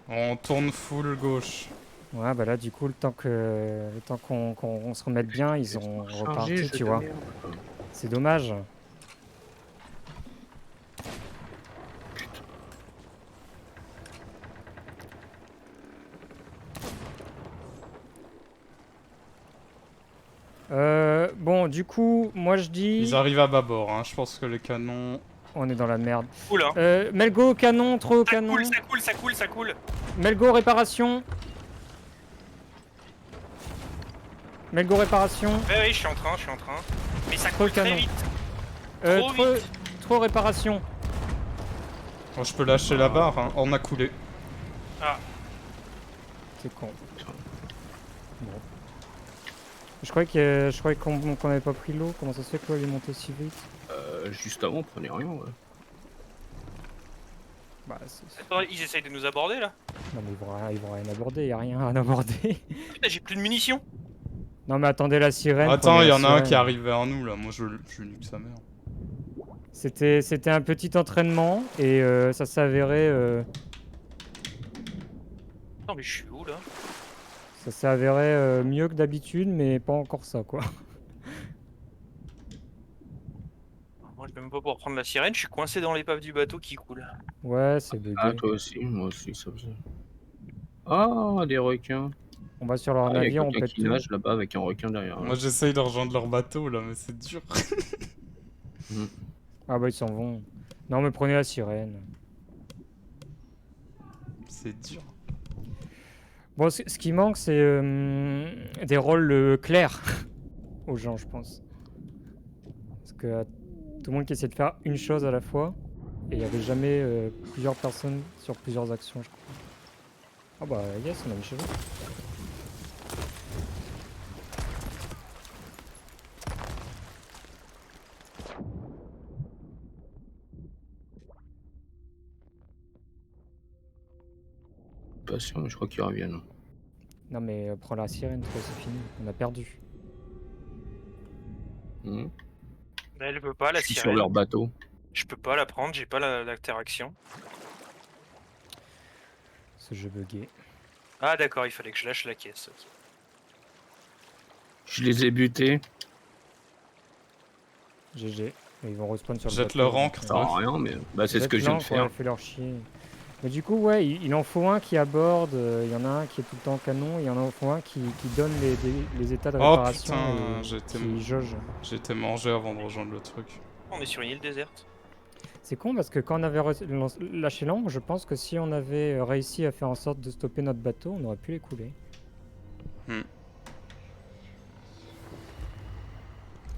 On tourne full gauche. Ouais bah là du coup le temps qu'on se remette bien ils ont Chargé, reparti je tu te vois. merde. C'est dommage. Bon du coup moi je dis Ils arrivent à bâbord, hein. Je pense que les canons... on est dans la merde. Cool, hein. Melgo au canon, trop au Ça canon. coule, ça coule, ça coule, ça coule. Melgo réparation. Melgo réparation. Ouais, je suis en train. Mais ça Trop coule très canon. vite. Trop Trop, vite. trop réparation. Bon, je peux lâcher la barre, hein. On a coulé. C'est con. Bon. Je croyais qu'on avait pas pris l'eau. Comment ça se fait que l'eau est montée si vite? Juste avant, on prenait rien, ouais. Bah, Attends, ils essayent de nous aborder là. non mais ils vont rien aborder, y a rien à aborder. Putain, j'ai plus de munitions. Non mais attendez la sirène. Attends, prenez il y la en a un sirène. qui arrive vers nous, là. Moi, je nique sa mère. C'était un petit entraînement et ça s'avérait Non, mais je suis où là? mieux que d'habitude mais pas encore ça quoi. Moi, je vais même pas pouvoir prendre la sirène. Je suis coincé dans l'épave du bateau qui coule. Ouais c'est bugué. Ah, toi aussi, moi aussi, ça faisait. Ah, des requins. On va sur leur Ah, il y a navire, on quelqu'un pète qui tout. nage là-bas avec un requin derrière. Moi, j'essaye de rejoindre leur bateau, là, mais c'est dur. Ah bah ils s'en vont. Non mais prenez la sirène. C'est dur. Bon, ce qui manque, c'est des rôles clairs aux gens, je pense. Parce que tout le monde qui essaie de faire une chose à la fois, et il n'y avait jamais plusieurs personnes sur plusieurs actions, je crois. Ah bah yes, on a mis chez vous. Pas sûr, mais je crois qu'ils reviennent. Non mais prends la sirène, toi, c'est fini, on a perdu. Hmm. Mais elle veut pas la Je suis sur sirène. leur bateau. Je peux pas la prendre, j'ai pas l'interaction. Ce jeu bugué. Ah d'accord, il fallait que je lâche la caisse. Ok. Je les ai butés. GG. Et ils vont respawn sur le Jette bateau. leur donc, encre, Ça sert à rien, mais bah, c'est ce que je viens de faire. Fait leur chier. Mais du coup, ouais, il en faut un qui aborde, il y en a un qui est tout le temps canon, il y en faut un qui donne les états de Oh réparation putain, et j'étais qui jauge. mangé avant de rejoindre le truc. On est sur une île déserte. C'est con parce que quand on avait lâché l'angle, je pense que si on avait réussi à faire en sorte de stopper notre bateau, on aurait pu l'écouler.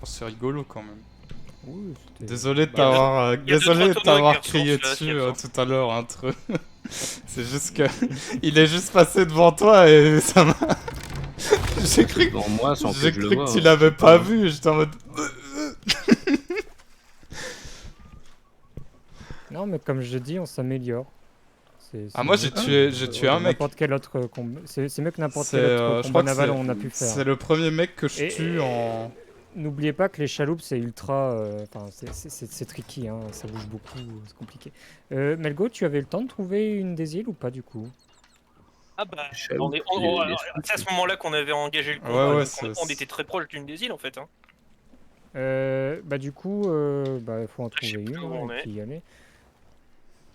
Oh, c'est rigolo quand même. Oui, c'était- Désolé de Bah, t'avoir il y a deux, désolé de trois tonneaux t'avoir avec crié ressources, là, dessus s'il y a tout à l'heure entre eux. C'est juste que il est juste passé devant toi et ça m'a j'ai cru Devant moi sans j'ai que je le cru vois. que tu hein, l'avais je sais pas vu, j'étais en mode Non, mais comme je dis, on s'améliore. Ah moi mieux j'ai que tué un mec. n'importe quel autre c'est mieux que n'importe C'est, quel autre je combat crois que naval on a pu faire. c'est le premier mec que je Et- tue en N'oubliez pas que les chaloupes c'est ultra, enfin c'est tricky, hein, ça bouge beaucoup, c'est compliqué. Melgo, tu avais le temps de trouver une des îles ou pas du coup? Ah bah, Chaloupe, c'est à ce moment-là qu'on avait engagé le Ouais, combat, ouais, donc on était très proche d'une des îles en fait. Hein. Bah du coup, bah il faut en je sais trouver plus une où hein, on et est. puis y aller.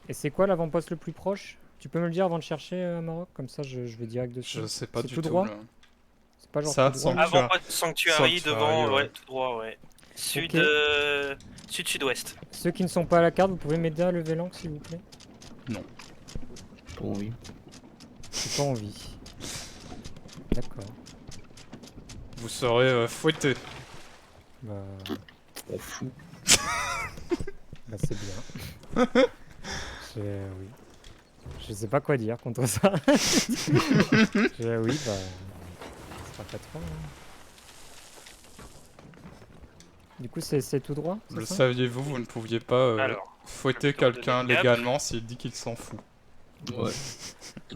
Et c'est quoi l'avant-poste le plus proche? Tu peux me le dire avant de chercher Maroc, comme ça je vais direct dessus. je sais pas C'est du tout tout droit? là. C'est pas genre Ça, tout droit? sans- là Avant pas de Sanctuary, devant, ouais. ouais, tout droit, ouais. Sud, Ok. sud-sud-ouest. Ceux qui ne sont pas à la carte, vous pouvez m'aider à lever l'encre s'il vous plaît? Bon, oui. J'ai pas envie. D'accord. Vous serez fouetté. Bah, On fout. bah c'est bien. Oui. Je sais pas quoi dire contre ça. Oui, bah. Ce sera pas trop. Hein. Du coup, c'est tout droit? c'est Le ça saviez-vous, vous ne pouviez pas Alors, fouetter le tour de quelqu'un Cap. légalement s'il dit qu'il s'en fout. Ouais.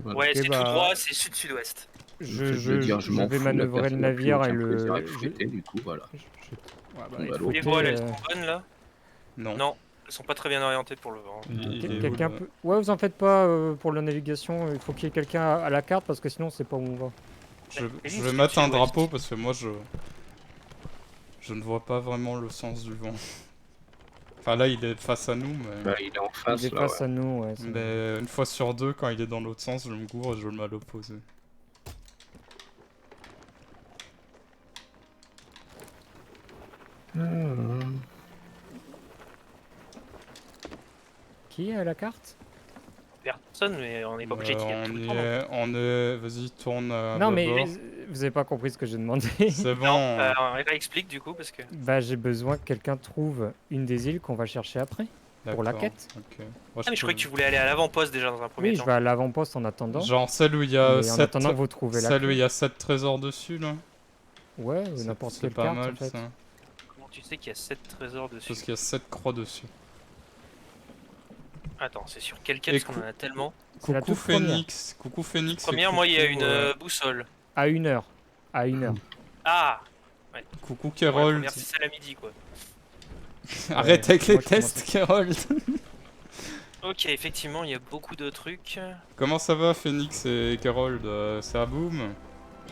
Voilà. ouais, Ok, c'est bah, tout droit, c'est sud-sud-ouest. Je veux dire, je m'en vais fous de la manœuvrer le personne n'a plus navire et aucun plaisir à le. être fouetté, du coup, voilà. Ouais, bah, On il va faut Les que, voiles, elles sont bonnes là Non. Non, elles sont pas très bien orientées pour le vent. Il est où, quelqu'un là peut. Ouais, vous en faites pas pour la navigation. Il faut qu'il y ait quelqu'un à la carte parce que sinon, c'est pas où on va. Je vais mettre un drapeau parce que moi je ne vois pas vraiment le sens du vent. Enfin là il est face à nous Bah, il est en face, Il est là, face ouais. à nous, ouais. mais une fois sur deux quand il est dans l'autre sens je me gourre et je le mets à l'opposé. Qui est à la carte? Personne, mais on n'est pas obligé d'y être tout le temps. Non, On est... Vas-y tourne à Non, mais bâbord. vous avez pas compris ce que j'ai demandé. C'est bon. explique du coup parce que. Bah, j'ai besoin que quelqu'un trouve une des îles qu'on va chercher après. pour la D'accord, quête. ok. Moi, Ah, mais je peux- croyais que tu voulais aller à l'avant-poste déjà dans un premier Oui, temps. je vais à l'avant-poste en attendant. Genre celle où il y Mais a en 7 attendant que vous trouvez la celle où il clé. y a 7 trésors dessus là. Ouais, ou n'importe C'est quelle pas carte mal en fait. ça. Comment tu sais qu'il y a 7 trésors dessus? Parce qu'il y a 7 croix dessus. Attends, c'est sur quelle quête? Et Parce qu'on en a tellement. C'est la Coucou toute première. Phoenix. Coucou Phoenix. et Première, moi, il y a coucou, une boussole. À 1 heure. À 1 heure. Ah! Coucou Ouais, la Kerold. première, c'est celle à midi quoi. Arrête avec les moi, je commence tests Kerold. Ok, effectivement, il y a beaucoup de trucs. Comment ça va Phoenix et Kerold c'est à boom.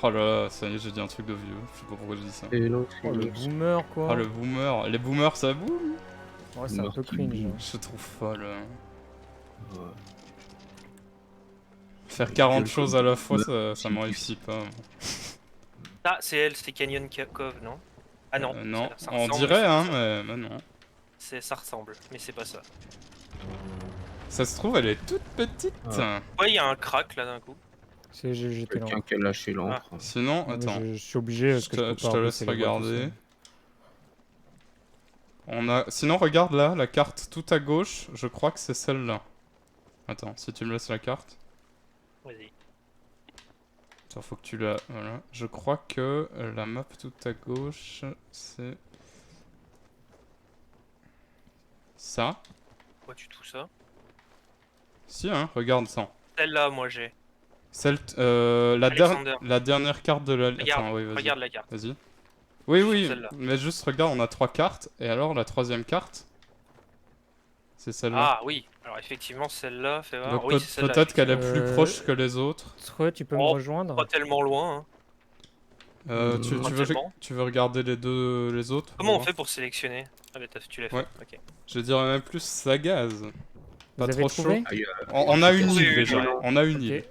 Oh là là, ça y est, j'ai dit un truc de vieux. Je sais pas pourquoi je dis ça. Et l'autre, Oh, le Phoenix. boomer quoi. Oh le boomer. Les boomers ça boom. Ouais, c'est un peu Martin cringe. Bean. hein. Je trouve folle. Ouais. Faire 40 Quel choses à la fois, ça me Ouais. réussit pas. Ah, c'est elle, c'est Canyon Cove, non? Ah non, Non, ça on ressemble, dirait mais hein, c'est mais non. ça ressemble, mais c'est pas ça. Ça se trouve, elle est toute petite. Ah. Ouais, il y a un crack là d'un coup. J'étais là. Quelqu'un qui a lâché l'encre. Sinon, Ouais, attends, je suis obligé parce je que je peux te pas laisse repousser les boîtes tout regarder. seul. On a... Sinon, regarde là, la carte tout à gauche, je crois que c'est celle-là. Attends, si tu me laisses la carte. Vas-y. Attends, faut que tu la... Voilà. Je crois que la map tout à gauche, c'est... Ça. Pourquoi tu tout ça? Si, hein, regarde ça. Celle-là, moi j'ai. Celle... Alexander. la dernière carte de la... Regarde, Attends, oui, vas-y. regarde la carte. Vas-y. Oui, oui, Celle-là. mais juste regarde, on a 3 cartes, et alors la troisième carte, c'est celle-là. Ah oui, alors effectivement celle-là, fais voir. Donc Oui, c'est celle-là. peut-être qu'elle est plus Euh, proche que les autres. Tre, tu peux me Oh, rejoindre? Pas tellement loin. Hein. Tu Pas veux, tellement. tu veux regarder les autres Comment on voir fait pour sélectionner? Ah bah tu l'as fait, Ouais. ok. Je dirais même plus sagaz. Pas Vous avez trop trouvé chaud. Ah, il y On a une Oui, île oui, déjà. oui. On a une Ok. île.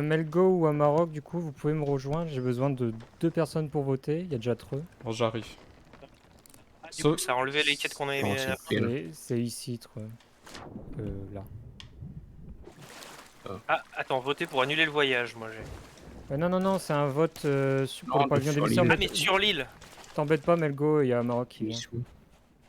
Melgo ou Amarok, du coup, vous pouvez me rejoindre. J'ai besoin de 2 personnes pour voter. Il y a déjà trop. Bon, j'arrive. Ah, du coup, ça a enlevé les quêtes qu'on avait Non, mis. c'est lequel C'est ici, trop. Là. Ah, attends, voter pour annuler le voyage, moi j'ai. Non, non, non, c'est un vote pour Non, le pavillon sur d'émission. l'île. Ah, mais sur l'île. T'embête pas, Melgo, il y a Amarok qui vient. Je sais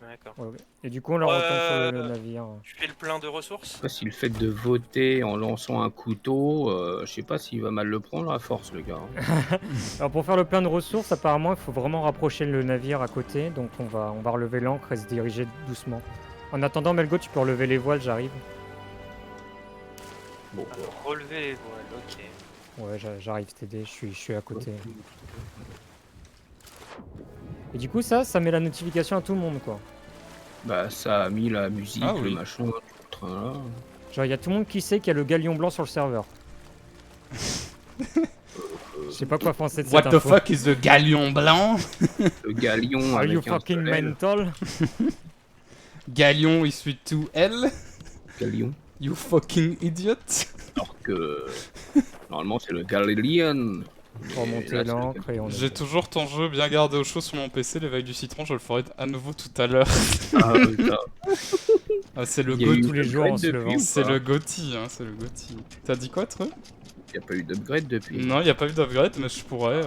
D'accord. Ouais, ouais. Et du coup, on leur retourne sur le Euh, navire. Tu fais le plein de ressources? pas si le fait de voter en lançant un couteau, je sais pas s'il va mal le prendre à force, le gars. Alors, pour faire le plein de ressources, apparemment, il faut vraiment rapprocher le navire à côté. Donc, on va relever l'ancre et se diriger doucement. En attendant, Melgo, tu peux relever les voiles, j'arrive. Bon, Alors, relever les voiles, ok. Ouais, j'arrive t'aider, je suis à côté. Et du coup, ça met la notification à tout le monde, quoi. bah, ça a mis la musique, Ah le oui. machin, tout le train là. Genre, il y a tout le monde qui sait qu'il y a le galion blanc sur le serveur. Je sais pas quoi penser de What cette the info. fuck is the galion blanc? Le galion Are avec you un fucking seul L. mental? Galion is with 2L? Galion. You fucking idiot? Alors que normalement c'est le Galilean. Pour remonter l'ancre et on J'ai est... toujours ton jeu bien gardé au chaud sur mon PC, l'éveil du citron, je le ferai à nouveau tout à l'heure. Ah, putain. Ah, c'est le Il y a eu GOTY. tous les jours en se upgrade depuis levant. ou C'est pas le GOTY, hein, c'est le GOTY. T'as dit quoi, toi? Il n'y a pas eu d'upgrade depuis. Non, y a pas eu d'upgrade, mais je pourrais.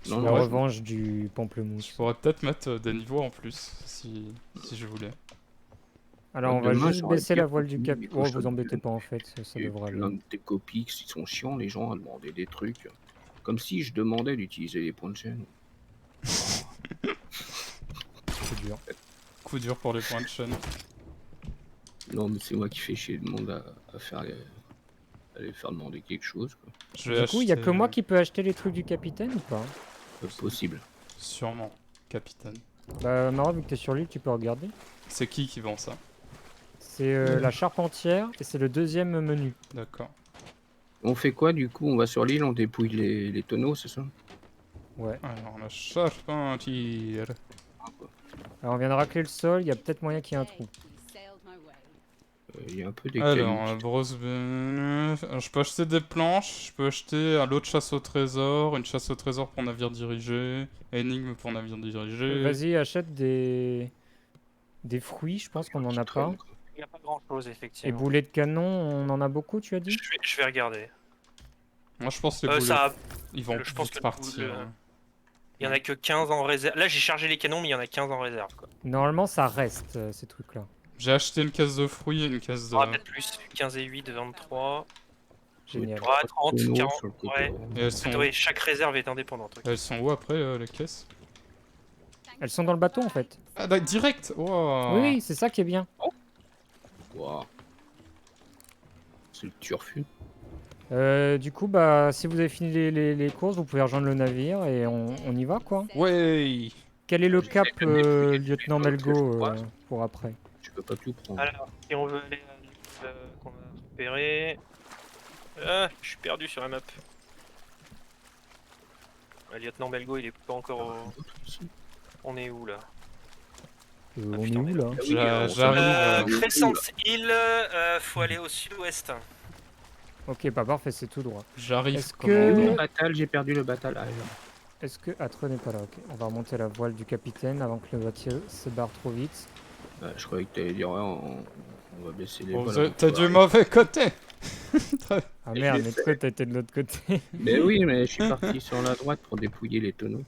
Non, La non, revanche du pamplemousse. Je pourrais peut-être mettre des niveaux en plus, si je voulais. Alors, on va Demain, juste j'aurais baisser pu la voile du appuyer cap. les Oh, vous cochons. embêtez pas en fait, ça Il y a devrait plein aller. de tes copies qui sont chiants, les gens à demander des trucs. Comme si je demandais d'utiliser les points de chaîne. C'est dur. Coup dur pour les points de chaîne. Non, mais c'est moi qui fais chier le monde à faire à les faire demander quelque chose. Quoi. Je vais Du coup, il y a acheter- que moi qui peux acheter les trucs du capitaine ou pas? Possible. Sûrement, capitaine. Bah, Mara, vu que t'es sur l'île, tu peux regarder. C'est qui vend ça? C'est la charpentière et c'est le deuxième menu. D'accord. On fait quoi du coup? On va sur l'île, on dépouille les tonneaux, c'est ça? Ouais. Alors, la charpentière. Alors, on vient de racler le sol, il y a peut-être moyen qu'il y ait un trou. Il y a un peu des Alors, la cailloux. brosse. Je peux acheter des planches, je peux acheter un lot de chasse au trésor, une chasse au trésor pour navire dirigé, énigme pour navire dirigé. Vas-y, achète des fruits, je pense qu'on en a pas. Il n'y a pas grand chose, Et effectivement. boulets de canon, on en a beaucoup, tu as dit? Je vais regarder. Moi, je pense que les boulets, Ça, ils vont je pense vite que le partir. boule- hein. il y en a que 15 en réserve. Là, j'ai chargé les canons, mais il y en a 15 en réserve, quoi. Normalement, ça reste, ces trucs-là. J'ai acheté une caisse de fruits et une caisse de. Ah, peut-être plus. 15 et 8, 23. Génial. Ouais, 30, Tonneaux 40. sur le côté. Ouais. Et elles sont... Oui, chaque réserve est indépendante. ok. elles sont où après, les caisses? Elles sont dans le bateau, en fait. Ah, direct! Wow. Oui, c'est ça qui est bien. Wow. C'est le turfu. Du coup, bah, si vous avez fini les courses, vous pouvez rejoindre le navire et on y va, quoi. Ouais! Quel est le J'essaie cap, de dépouiller tous les lieutenant autres que je Melgo, croise. pour après? Je peux pas tout prendre. Alors, si on veut aller à l'île qu'on a repérée. Ah, je suis perdu sur la map. Le lieutenant Belgo, il est pas encore au... Ici. On est où là? On est putain, où, là? Ah oui, J'arrive. Crescent Hill, faut aller au sud-ouest. Ok, bah parfait, c'est tout droit. J'arrive. Est-ce comment- que- Le batal, j'ai perdu le batalage. Est-ce que... Ah, Tron n'est pas là, ok. On va remonter la voile du capitaine avant que le bateau se barre trop vite. Je croyais que t'allais dire, ouais, on va baisser les Bon, voiles. t'as du mauvais côté! Ah Et merde, je mais sais. toi, t'as été de l'autre côté. Mais oui, mais je suis parti sur la droite pour dépouiller les tonneaux.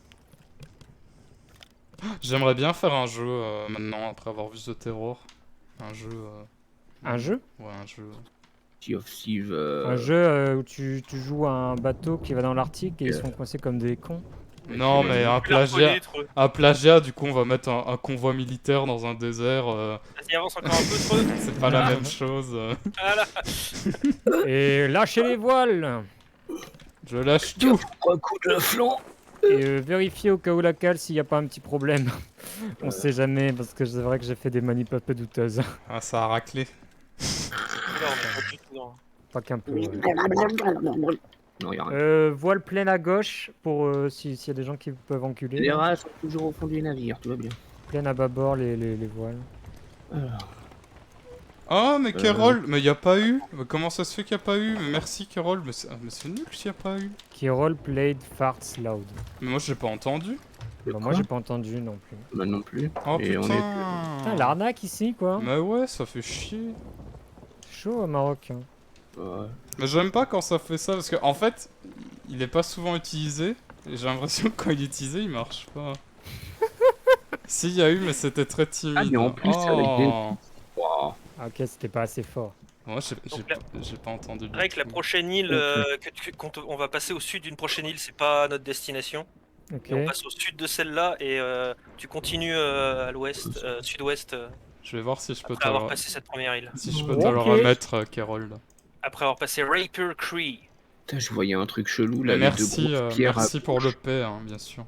J'aimerais bien faire un jeu maintenant, après avoir vu The Terror. Un jeu. Un jeu? Ouais, un jeu. Sea of Thieves. Un jeu où tu joues à un bateau qui va dans l'Arctique et ils sont coincés comme des cons. Non, mais un plagiat. Un plagiat, du coup, on va mettre un convoi militaire dans un désert. Vas-y, avance encore un peu trop. C'est pas la même chose. Voilà. Et lâchez les voiles! Je lâche tout! Un coup de flanc. Et vérifiez au cas où la cale s'il n'y a pas un petit problème. On sait jamais, parce que c'est vrai que j'ai fait des manips un peu douteuses. Ah, ça a raclé. Là, on est pas du tout dans- Pas qu'un peu. ouais. Non, y a rien. Voile pleine à gauche pour s'il y a des gens qui peuvent enculer. Les là. rats sont toujours au fond du navire, tout va bien. Pleine à bâbord les voiles. Alors, Oh, mais Carole, mais y a pas eu. Mais comment ça se fait qu'il y a pas eu? Mais merci Carole, mais c'est nul s'il y a pas eu. Carol played farts loud. Mais moi j'ai pas entendu. Bah, moi j'ai pas entendu non plus. Bah non plus. Oh Et on est... Putain, l'arnaque ici quoi. Mais ouais, ça fait chier. Chaud au Maroc. Hein. Ouais. Mais j'aime pas quand ça fait ça parce que en fait, il est pas souvent utilisé. Et j'ai l'impression que quand il est utilisé, il marche pas. Si, y a eu, mais c'était très timide. Ah, mais en plus, avec des- Oh. Waouh. Ah, ok, c'était pas assez fort. Moi, j'ai Donc là- j'ai pas entendu. du Avec la tout. prochaine île, on va passer au sud d'une prochaine île, c'est pas notre destination. Ok. Et on passe au sud de celle-là et tu continues à l'ouest, sud-ouest, Je vais voir si je peux te après avoir le, passé cette première île. si je peux te le Ok. remettre, Carole. là. Après avoir passé Raper Cree. Putain, je voyais un truc chelou là, Mais les deux merci, grosses pierres. merci à pour le gauche. paix, hein, bien sûr.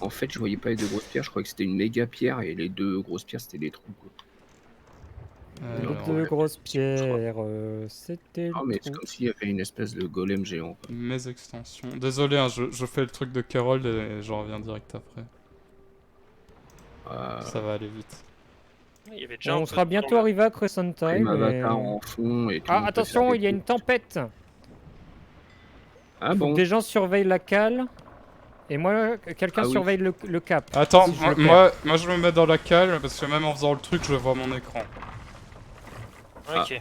En fait, je voyais pas les deux grosses pierres, je crois que c'était une méga pierre et les deux grosses pierres c'était des trous. Quoi. Les Alors, deux grosses pierres, c'était Ah, le mais c'est trou. comme s'il y avait une espèce de golem géant. Quoi. mes extensions. Désolé, hein, je fais le truc de Carole et je reviens direct après. Ça va aller vite. Il y avait déjà un On peu sera de bientôt temps, là. arrivé à Crescent Time. Prime et- avatar en fond et tout. Ah, attention, il y a une tempête. Ah Faut bon que des gens surveillent la cale. Et moi, quelqu'un Ah oui. surveille le cap. Attends, Si je le moi je me mets dans la cale parce que même en faisant le truc, je vois mon écran. Ok.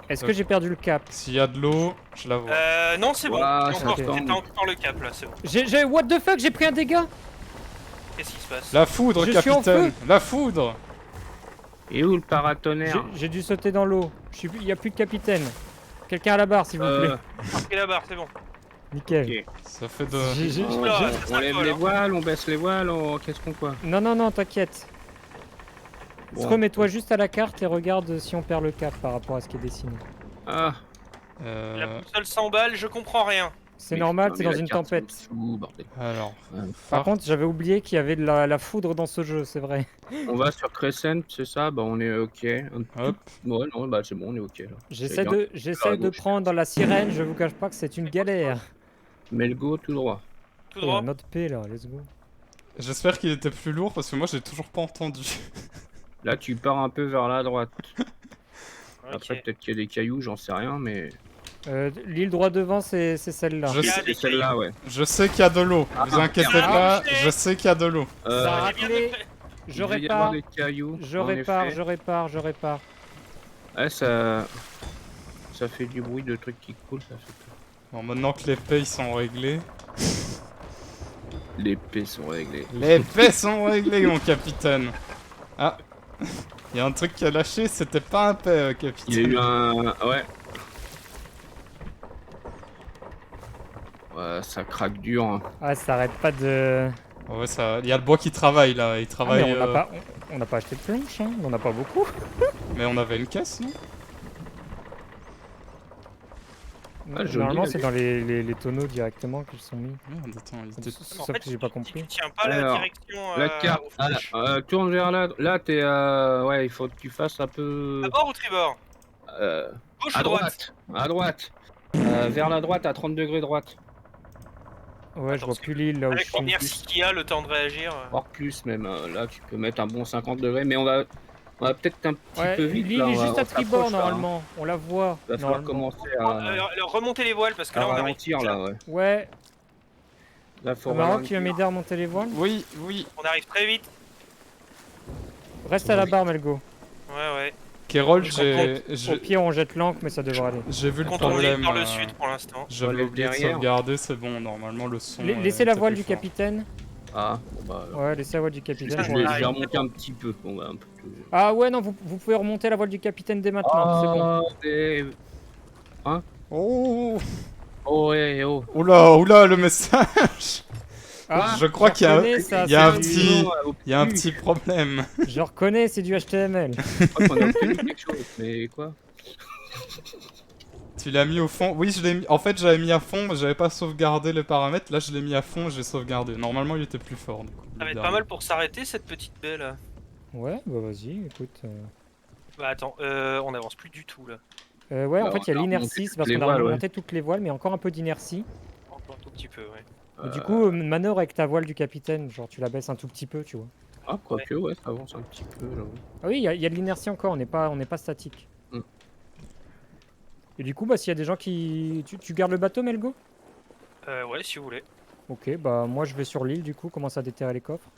Est-ce que j'ai perdu le cap? S'il y a de l'eau, je la vois. Non, c'est bon. Ouah, T'es ça encore, ressemble. t'es encore le cap là, c'est bon. What the fuck, j'ai pris un dégât. Qu'est-ce qui se passe? La foudre, Je suis en capitaine! feu. La foudre! Et où le paratonnerre J'ai dû sauter dans l'eau. Il y a plus de capitaine. Quelqu'un à la barre, s'il vous plaît. Marquez la barre, c'est bon. Nickel. ok. Ça fait de. On, Oula, ça on lève s'accole, les hein. voiles, on baisse les voiles, qu'est-ce qu'on quoi Non, non, non, t'inquiète. Bon. Remets-toi juste à la carte et regarde si on perd le cap par rapport à ce qui est dessiné. Ah, La boussole s'emballe, je comprends rien. C'est mais normal, putain, c'est mais dans la une carte, c'est en tempête. dessous, bordel. Alors. Par contre, j'avais oublié qu'il y avait de la foudre dans ce jeu, c'est vrai. On va sur Crescent, c'est ça Bah on est ok. Hop. Ouais, non, bah c'est bon, on est ok là. J'essaie bien. de gauche. prendre la sirène, je vous cache pas que c'est une galère. Melgo tout droit. Tout Il y a droit. un autre P là, let's go. J'espère qu'il était plus lourd parce que moi j'ai toujours pas entendu. Là tu pars un peu vers la droite. Après Ok. peut-être qu'il y a des cailloux, j'en sais rien, mais... L'île droit devant, c'est celle-là. Je Il y a sais, des C'est celle-là, ouais. je sais qu'il y a de l'eau. Vous inquiétez merde. pas, Ah, je sais qu'il y a de l'eau. Ça a Euh, raclé. il Je devait y avoir répare, des cailloux. je en répare, effet. je répare. Ouais, ça fait du bruit de trucs qui coulent, ça fait peur. Bon, maintenant que les payes sont réglées. Les P sont réglés. Les payes sont réglées, mon capitaine. Ah. Il y a un truc qui a lâché, c'était pas un paix, capitaine. Il y a eu un... Ouais. Ouais, ça craque dur. Hein. Ah, ça arrête pas de. Ouais, ça. Il y a le bois qui travaille là, il Ah, travaille. mais on n'a pas acheté de planches, hein. On n'a pas beaucoup. Mais on avait une caisse, non? Ah, joli, Normalement, la c'est dans les tonneaux directement qu'ils sont mis. Merde, attends, il était. Sauf que j'ai pas compris. Tu tiens pas la Alors, direction La carte, aux flèches. tourne vers là. Là, t'es... ouais, il faut que tu fasses un peu... À bord ou tribord? Gauche ou À droite? droite. À droite. Vers la droite, à 30 degrés droite. Ouais, je vois plus l'île là où je Avec suis. l'inertie qu'il y a, le temps de réagir. Voire plus même. Là, tu peux mettre un bon 50 degrés. Mais on va peut-être un petit Ouais, peu vite. l'île là, est on juste va- à on s'approche, tribord là, hein. normalement. On la voit. Il va falloir normalement. commencer à Remonter les voiles parce que là on arrive. ralentir là, ouais. Ouais. Là, faut Maroc, ralentir. tu vas m'aider à remonter les voiles? Oui, oui. On arrive très vite. Reste à la barre, Melgo. Ouais, ouais. Kérol, Au pire, on jette l'ancre, mais ça devrait aller. j'ai vu le Contourner problème. par le sud pour l'instant. J'avais Relève oublié de derrière. sauvegarder, c'est bon, normalement le son. Laissez la était voile plus du fort. capitaine. Ah, bon, bah, Ouais, laissez la voile du capitaine. je vais arrive. remonter un petit peu. On va un peu plus... Ah ouais, non, vous pouvez remonter la voile du capitaine dès maintenant, c'est bon. et- Oh, Oh, ouais, oh. oula, oula, le message. Ah, je crois qu'il y a, reconnais, ça, il y a un c'est petit, Non, il y a un petit problème. Je reconnais, c'est du HTML. Je crois qu'on a obtenu quelque chose, mais quoi? Tu l'as mis au fond. Oui, je l'ai mis. En fait, j'avais mis à fond, mais j'avais pas sauvegardé les paramètres. Là, je l'ai mis à fond et j'ai sauvegardé. Normalement, il était plus fort. Du coup, Ça va le être pas dernier. mal pour s'arrêter cette petite baie là. Ouais, bah vas-y, écoute. Bah attends, on avance plus du tout là. Ouais, en Alors, fait, il y a on a l'inertie, c'est parce remonté qu'on a les voiles, remonté toutes les voiles, mais encore un peu d'inertie. Encore un tout petit peu, ouais. Et du coup, manœuvre avec ta voile du capitaine, genre tu la baisses un tout petit peu, tu vois. Ah, quoique, ouais, ça avance un petit peu, j'avoue. Ah oui, il y a de l'inertie encore, on n'est pas statique. Mm. Et du coup, bah, s'il y a des gens qui... Tu gardes le bateau, Melgo? Ouais, si vous voulez. Ok, bah moi je vais sur l'île du coup, commence à déterrer les coffres.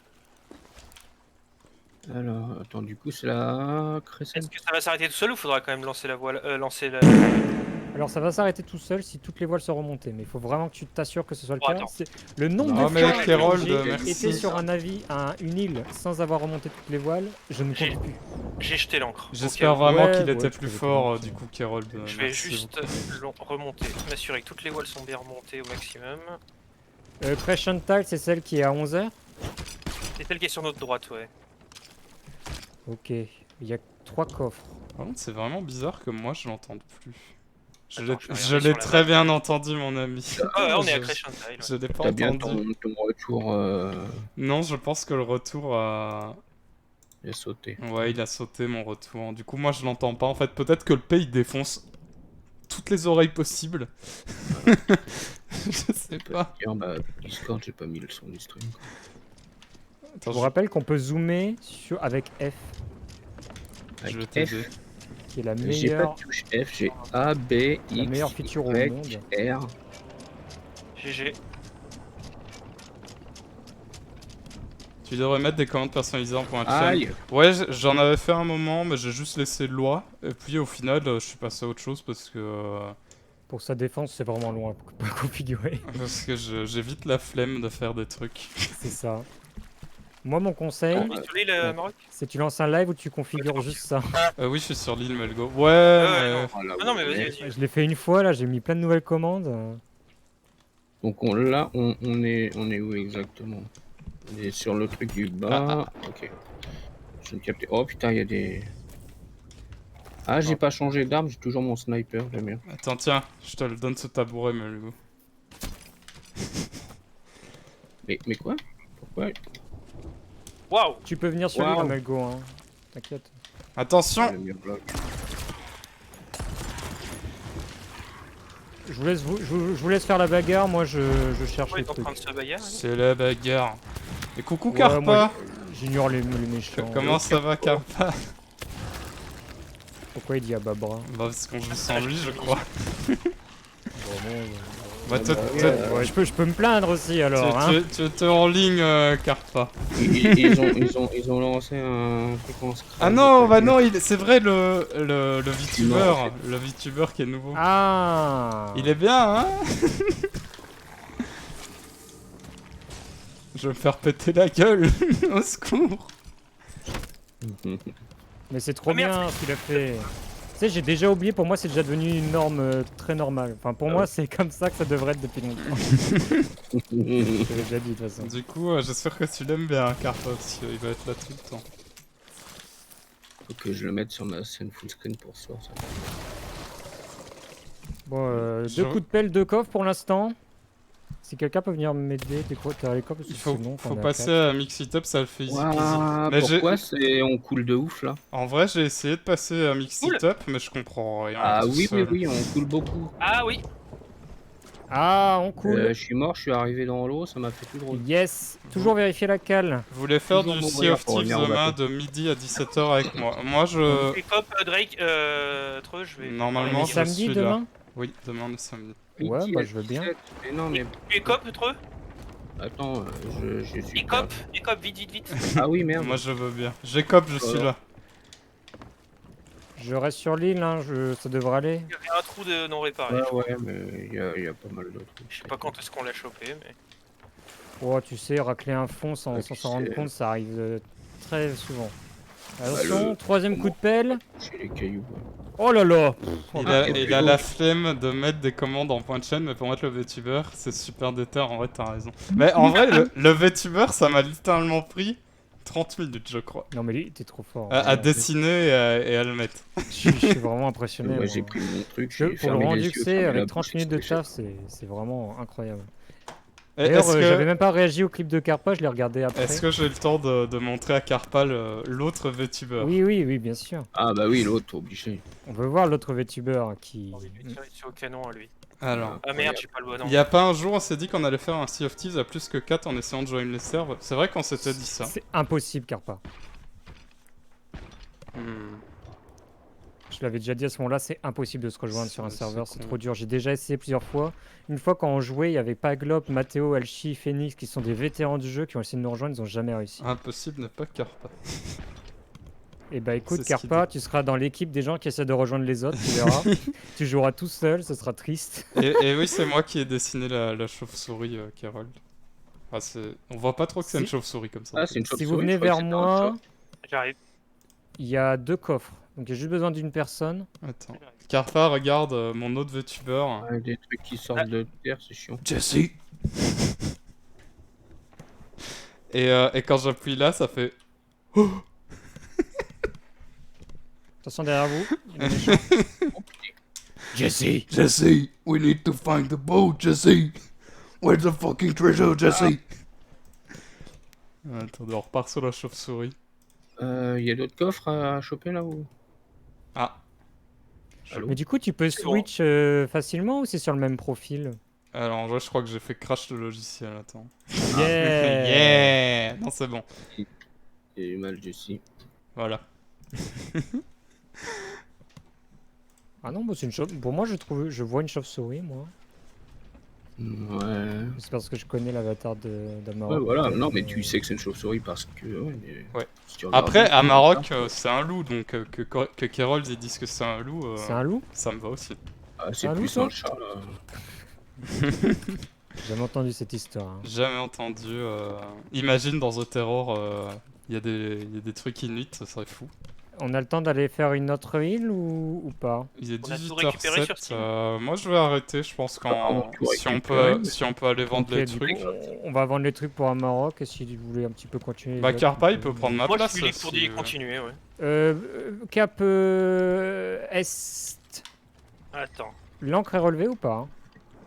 Alors, attends, du coup, c'est la Crescent. Est-ce que ça va s'arrêter tout seul ou faudra quand même lancer la voile, lancer la... Alors ça va s'arrêter tout seul si toutes les voiles sont remontées, mais il faut vraiment que tu t'assures que ce soit le Bon, cas. attends. Le nombre Non, de mais fois Kérold, où j'ai merci. été sur un une île sans avoir remonté toutes les voiles, je ne J'ai- compte plus. J'ai jeté l'encre. J'espère Ok, vraiment Ouais, qu'il ouais, était je plus peux fort, comprendre. du coup, Kérold. Je vais Merci juste beaucoup. remonter, m'assurer que toutes les voiles sont bien remontées au maximum. Crescent Tile, c'est celle qui est à 11h. C'est celle qui est sur notre droite, ouais. Ok, il y a 3 coffres. Par contre, c'est vraiment bizarre que moi je l'entende plus. Je Attends, l'ai- je vais je regarder l'ai sur la très map. bien entendu, mon ami. Ah ouais, on est à Je- Crescent Tile. Je l'ai pas T'as bien entendu. ton retour Non, je pense que le retour a... il a sauté. Ouais, il a sauté mon retour. Du coup, moi je l'entends pas. En fait, peut-être que le P il défonce toutes les oreilles possibles. Je sais pas. Tiens, bah, Discord, j'ai pas mis le son du stream. quoi. Je Attends, vous rappelle qu'on peut zoomer avec F, je vais Avec t'aider. F, qui est la j'ai pas meilleure, de touche F, j'ai A, B, la X, meilleure feature au Y, monde. R. GG. Tu devrais mettre des commandes personnalisées en point de chaîne. Aïe. Ouais, j'en avais fait un moment, mais j'ai juste laissé loi. Et puis au final, je suis passé à autre chose parce que Pour sa défense, c'est vraiment loin pour configurer. j'ai vite la flemme de faire des trucs. C'est ça. Moi, mon conseil, On est sur l'île, ouais. Maroc. c'est tu lances un live où tu configures juste ça. Oui, je suis sur l'île Melgo. Ouais, Ouais, mais... non. Voilà, Ah non, mais ouais. vas-y, vas-y. Je l'ai fait une fois, là, j'ai mis plein de nouvelles commandes. Donc là, on est où exactement? On est sur le truc du bas. Ok. Je viens de capter. Oh putain, il y a des... Ah, j'ai pas changé d'arme, j'ai toujours mon sniper, j'aime bien. Attends, tiens, je te le donne ce tabouret, Melgo. Mais quoi? Pourquoi? Waouh. Tu peux venir sur Wow. l'île, Melgo, hein. T'inquiète. Attention! J'aime bien le bloc. Je vous laisse faire la bagarre, moi je cherche On les est en train trucs. de se bagarrer. C'est la bagarre. Et coucou Ouais, Carpa! moi, j'ignore les méchants. Comment ça va Carpa? Pourquoi il dit à Babra? Bah parce qu'on joue sans lui, je crois. Vraiment, Bah toi, ouais, je peux me plaindre aussi alors, hein. tu étais en ligne, Carpa. Ils ont lancé un truc en Scrabble. Ah non, bah non, c'est vrai le VTuber, le VTuber qui est nouveau. Ah. Il est bien, hein? Je vais me faire péter la gueule, au secours. Mais c'est trop Ah, merde. bien ce qu'il a fait. Tu sais, j'ai déjà oublié, pour moi c'est déjà devenu une norme très normale. Enfin, pour moi c'est comme ça que ça devrait être depuis longtemps. Je l'avais déjà dit de toute façon. Du coup, j'espère que tu l'aimes bien, Carpa, parce qu'il va être là tout le temps. Faut que je le mette sur ma scène full screen pour ce soir. Ça. Bon, Je- deux coups de pelle, deux coffres pour l'instant. Si quelqu'un peut venir m'aider, découvrir les coffres, parce que Il faut, sinon, faut on est à passer quatre. à Mix It Up, ça le fait easy peasy. Ouah, Mais pourquoi on coule de ouf là? En vrai, j'ai essayé de passer à Mix Cool. It Up, mais je comprends rien. Ah tout oui, oui, seul. oui, on coule beaucoup. Ah oui. Ah, on coule. Je suis mort, je suis arrivé dans l'eau, ça m'a fait tout drôle. Yes, toujours vérifier la cale. Vous voulez faire Toujours du Sea mourir of pour Thieves revenir au demain bateau. de midi à 17h avec moi. Moi, je... Et Cop, Drake, Treux, je vais. Normalement, On est je samedi suis demain. là. Oui, demain le samedi. Ouais, Midi bah, à je veux bien. 17. Mais non, mais Tu es Cop, Treux? attends, je suis. Et Cop, vite, vite, vite. Ah oui, merde. Moi, je veux bien. Jacob, je suis là. Je reste sur l'île, hein, ça devrait aller. Il y avait un trou de non réparé. Ouais, ouais, mais il y a pas mal d'autres. Je sais pas quand est-ce qu'on l'a chopé, mais. Oh, tu sais, racler un fond sans Ouais, s'en tu rendre sais. compte, ça arrive très souvent. Bah, Attention, troisième coup de pelle. Chez les cailloux. Ouais. Oh là là. Il a la flemme de mettre des commandes en point de chaîne, mais pour mettre le VTuber, c'est super déter. En vrai, t'as raison. Mais en vrai, le VTuber, ça m'a littéralement pris 30 minutes, je crois. Non mais lui, t'es trop fort. À Ouais, dessiner et à le mettre. je suis vraiment impressionné. Moi, moi. j'ai pris mon truc. Pour j'ai le fermé les rendu yeux, que c'est, fermé la avec bouche, 30 minutes de c'est ce que taf, c'est vraiment incroyable. Et D'ailleurs, Est-ce j'avais que, même pas réagi au clip de Carpa, je l'ai regardé après. est-ce que j'ai le temps de montrer à Carpal l'autre VTuber? Oui, bien sûr. Ah bah oui, l'autre, obligé. On veut voir l'autre VTuber qui... J'ai envie de lui tirer dessus au canon à lui. Alors, Ah merde, j'ai pas le bon nom. il y a pas un jour on s'est dit qu'on allait faire un Sea of Thieves à plus que 4 en essayant de joindre les serveurs. C'est vrai qu'on s'était dit ça. C'est impossible, Carpa. Hmm. Je l'avais déjà dit à ce moment-là, c'est impossible de se rejoindre sur un C'est serveur, c'est con. trop dur. J'ai déjà essayé plusieurs fois. Une fois quand on jouait, il y avait Paglop, Matteo, Alchi, Phoenix qui sont des vétérans du jeu qui ont essayé de nous rejoindre, ils ont jamais réussi. Impossible n'est pas Carpa. Et bah écoute, C'est ce qu'il Carpa, tu seras dans l'équipe des gens qui essaient de rejoindre les autres, tu verras. Tu joueras tout seul, ce sera triste. Et oui, c'est moi qui ai dessiné la chauve-souris, Carole. Ah, on voit pas trop que c'est une Si- chauve-souris comme ça. Ah, c'est une Si chauve-souris, vous venez je croyais vers que c'était un moi, chat. J'arrive. il y a 2 coffres. Donc j'ai juste besoin d'une personne. Attends. Carpa, regarde mon autre VTuber. Ouais, des trucs qui sortent de terre, c'est chiant. Jesse. Et quand j'appuie là, ça fait. Attention derrière vous. il y a des méchants. Jesse, we need to find the boat, Jesse. Where's the fucking treasure, Jesse? Attendez, on repart sur la chauve-souris. Y a d'autres coffres à choper là ou? Ah, Allô? Mais du coup, tu peux C'est bon. switch facilement ou c'est sur le même profil? alors en vrai, je crois que j'ai fait crash le logiciel. Attends. Yeah. Yeah. Non, c'est bon. J'ai eu mal Jessie. Voilà. Ah non, bah, c'est une chauve. Pour moi, je vois une chauve-souris, moi. Ouais. C'est parce que je connais l'avatar d'Amarok. Ouais, voilà. peut-être, Non, mais tu sais que c'est une chauve-souris parce que. Ouais. Si tu regardes Après, bien, à Maroc, c'est un loup, donc que Kerold ait dit que c'est un loup, C'est un loup? ça me va aussi. ah, c'est un loup, plus ça un chat là. J'ai jamais entendu cette histoire. Hein. Jamais entendu. Imagine dans The Terror, il y a des trucs inuits, ça serait fou. On a le temps d'aller faire une autre île ou pas? Il est On a tout récupéré sur 18h07. Steam. Moi, je vais arrêter. Je pense Apparemment, tout si on peut, récupéré. si on peut aller vendre Ok, les du trucs. coup, on va vendre les trucs pour un Maroc et si vous voulez un petit peu continuer. les Bah, autres, Carpa, on il peut prendre ma Moi, place. je suis libre pour si, d'y continuer, ouais. Cap Est. Attends. L'encre est relevée ou pas? Hein?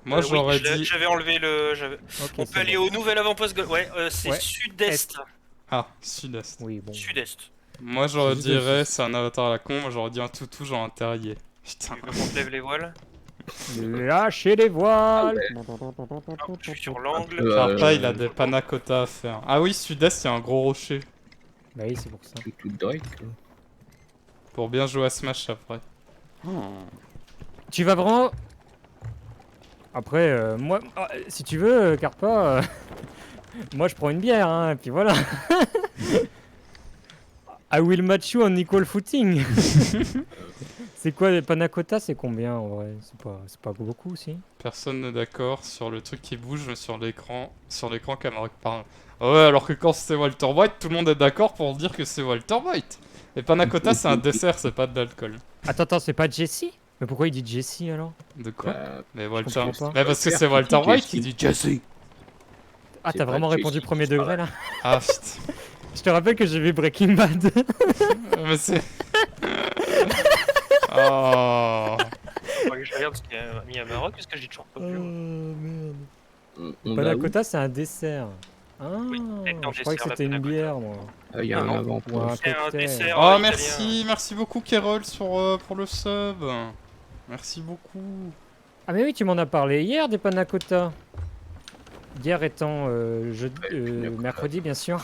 Moi, Oui, j'aurais dit. J'avais enlevé le. Ok, On c'est peut aller bon. au nouvel avant-poste. Ouais, c'est Ouais. sud-est. Est. Sud-est. Oui, bon. Sud-est. Moi, j'aurais Juste dirais, aussi. c'est un avatar à la con. Moi, j'aurais dit un toutou, genre un terrier. Putain. Tu veux qu'on te lève les voiles? Lâchez les voiles. Hop, je suis sur l'angle. Carpa, il a des panna cotta à faire. Ah oui, sud-est, il y a un gros rocher. Bah oui, c'est pour ça. Tout Drake. Pour bien jouer à Smash après. Tu vas vraiment. Après, moi, si tu veux, Carpa, moi je prends une bière, hein, et puis voilà. I will match you on equal footing. C'est quoi les panna cotta, c'est combien en vrai? C'est pas beaucoup aussi. Personne n'est d'accord sur le truc qui bouge, mais sur l'écran Camargue parle. Ah ouais, alors que quand c'est Walter White, tout le monde est d'accord pour dire que c'est Walter White. Et panna cotta, c'est un dessert, c'est pas de l'alcool. Attends, c'est pas Jesse? Mais pourquoi il dit Jesse alors? De quoi? Bah, Mais Walter. comprends pas. Mais parce que c'est Walter White qui dit Jesse. Ah, C'est t'as pas vraiment répondu Jesse, premier c'est pas degré là? Ah putain. Je te rappelle que j'ai vu Breaking Bad. Mais c'est. Oh. Faut que je regarde ce qu'il y a mis à Maroc, parce que j'ai toujours pas vu. merde. on Panna a où? cotta, c'est un dessert. Ah, c'est un je croyais que dessert, la c'était une panna cotta. bière, moi. Il y a Ah un non. Ou un avant-poste. C'est un cocktail. dessert. Oh, italien. merci beaucoup Kerol pour le sub. Merci beaucoup. Ah mais oui, tu m'en as parlé hier des panna cotta. Hier étant mercredi, bien sûr.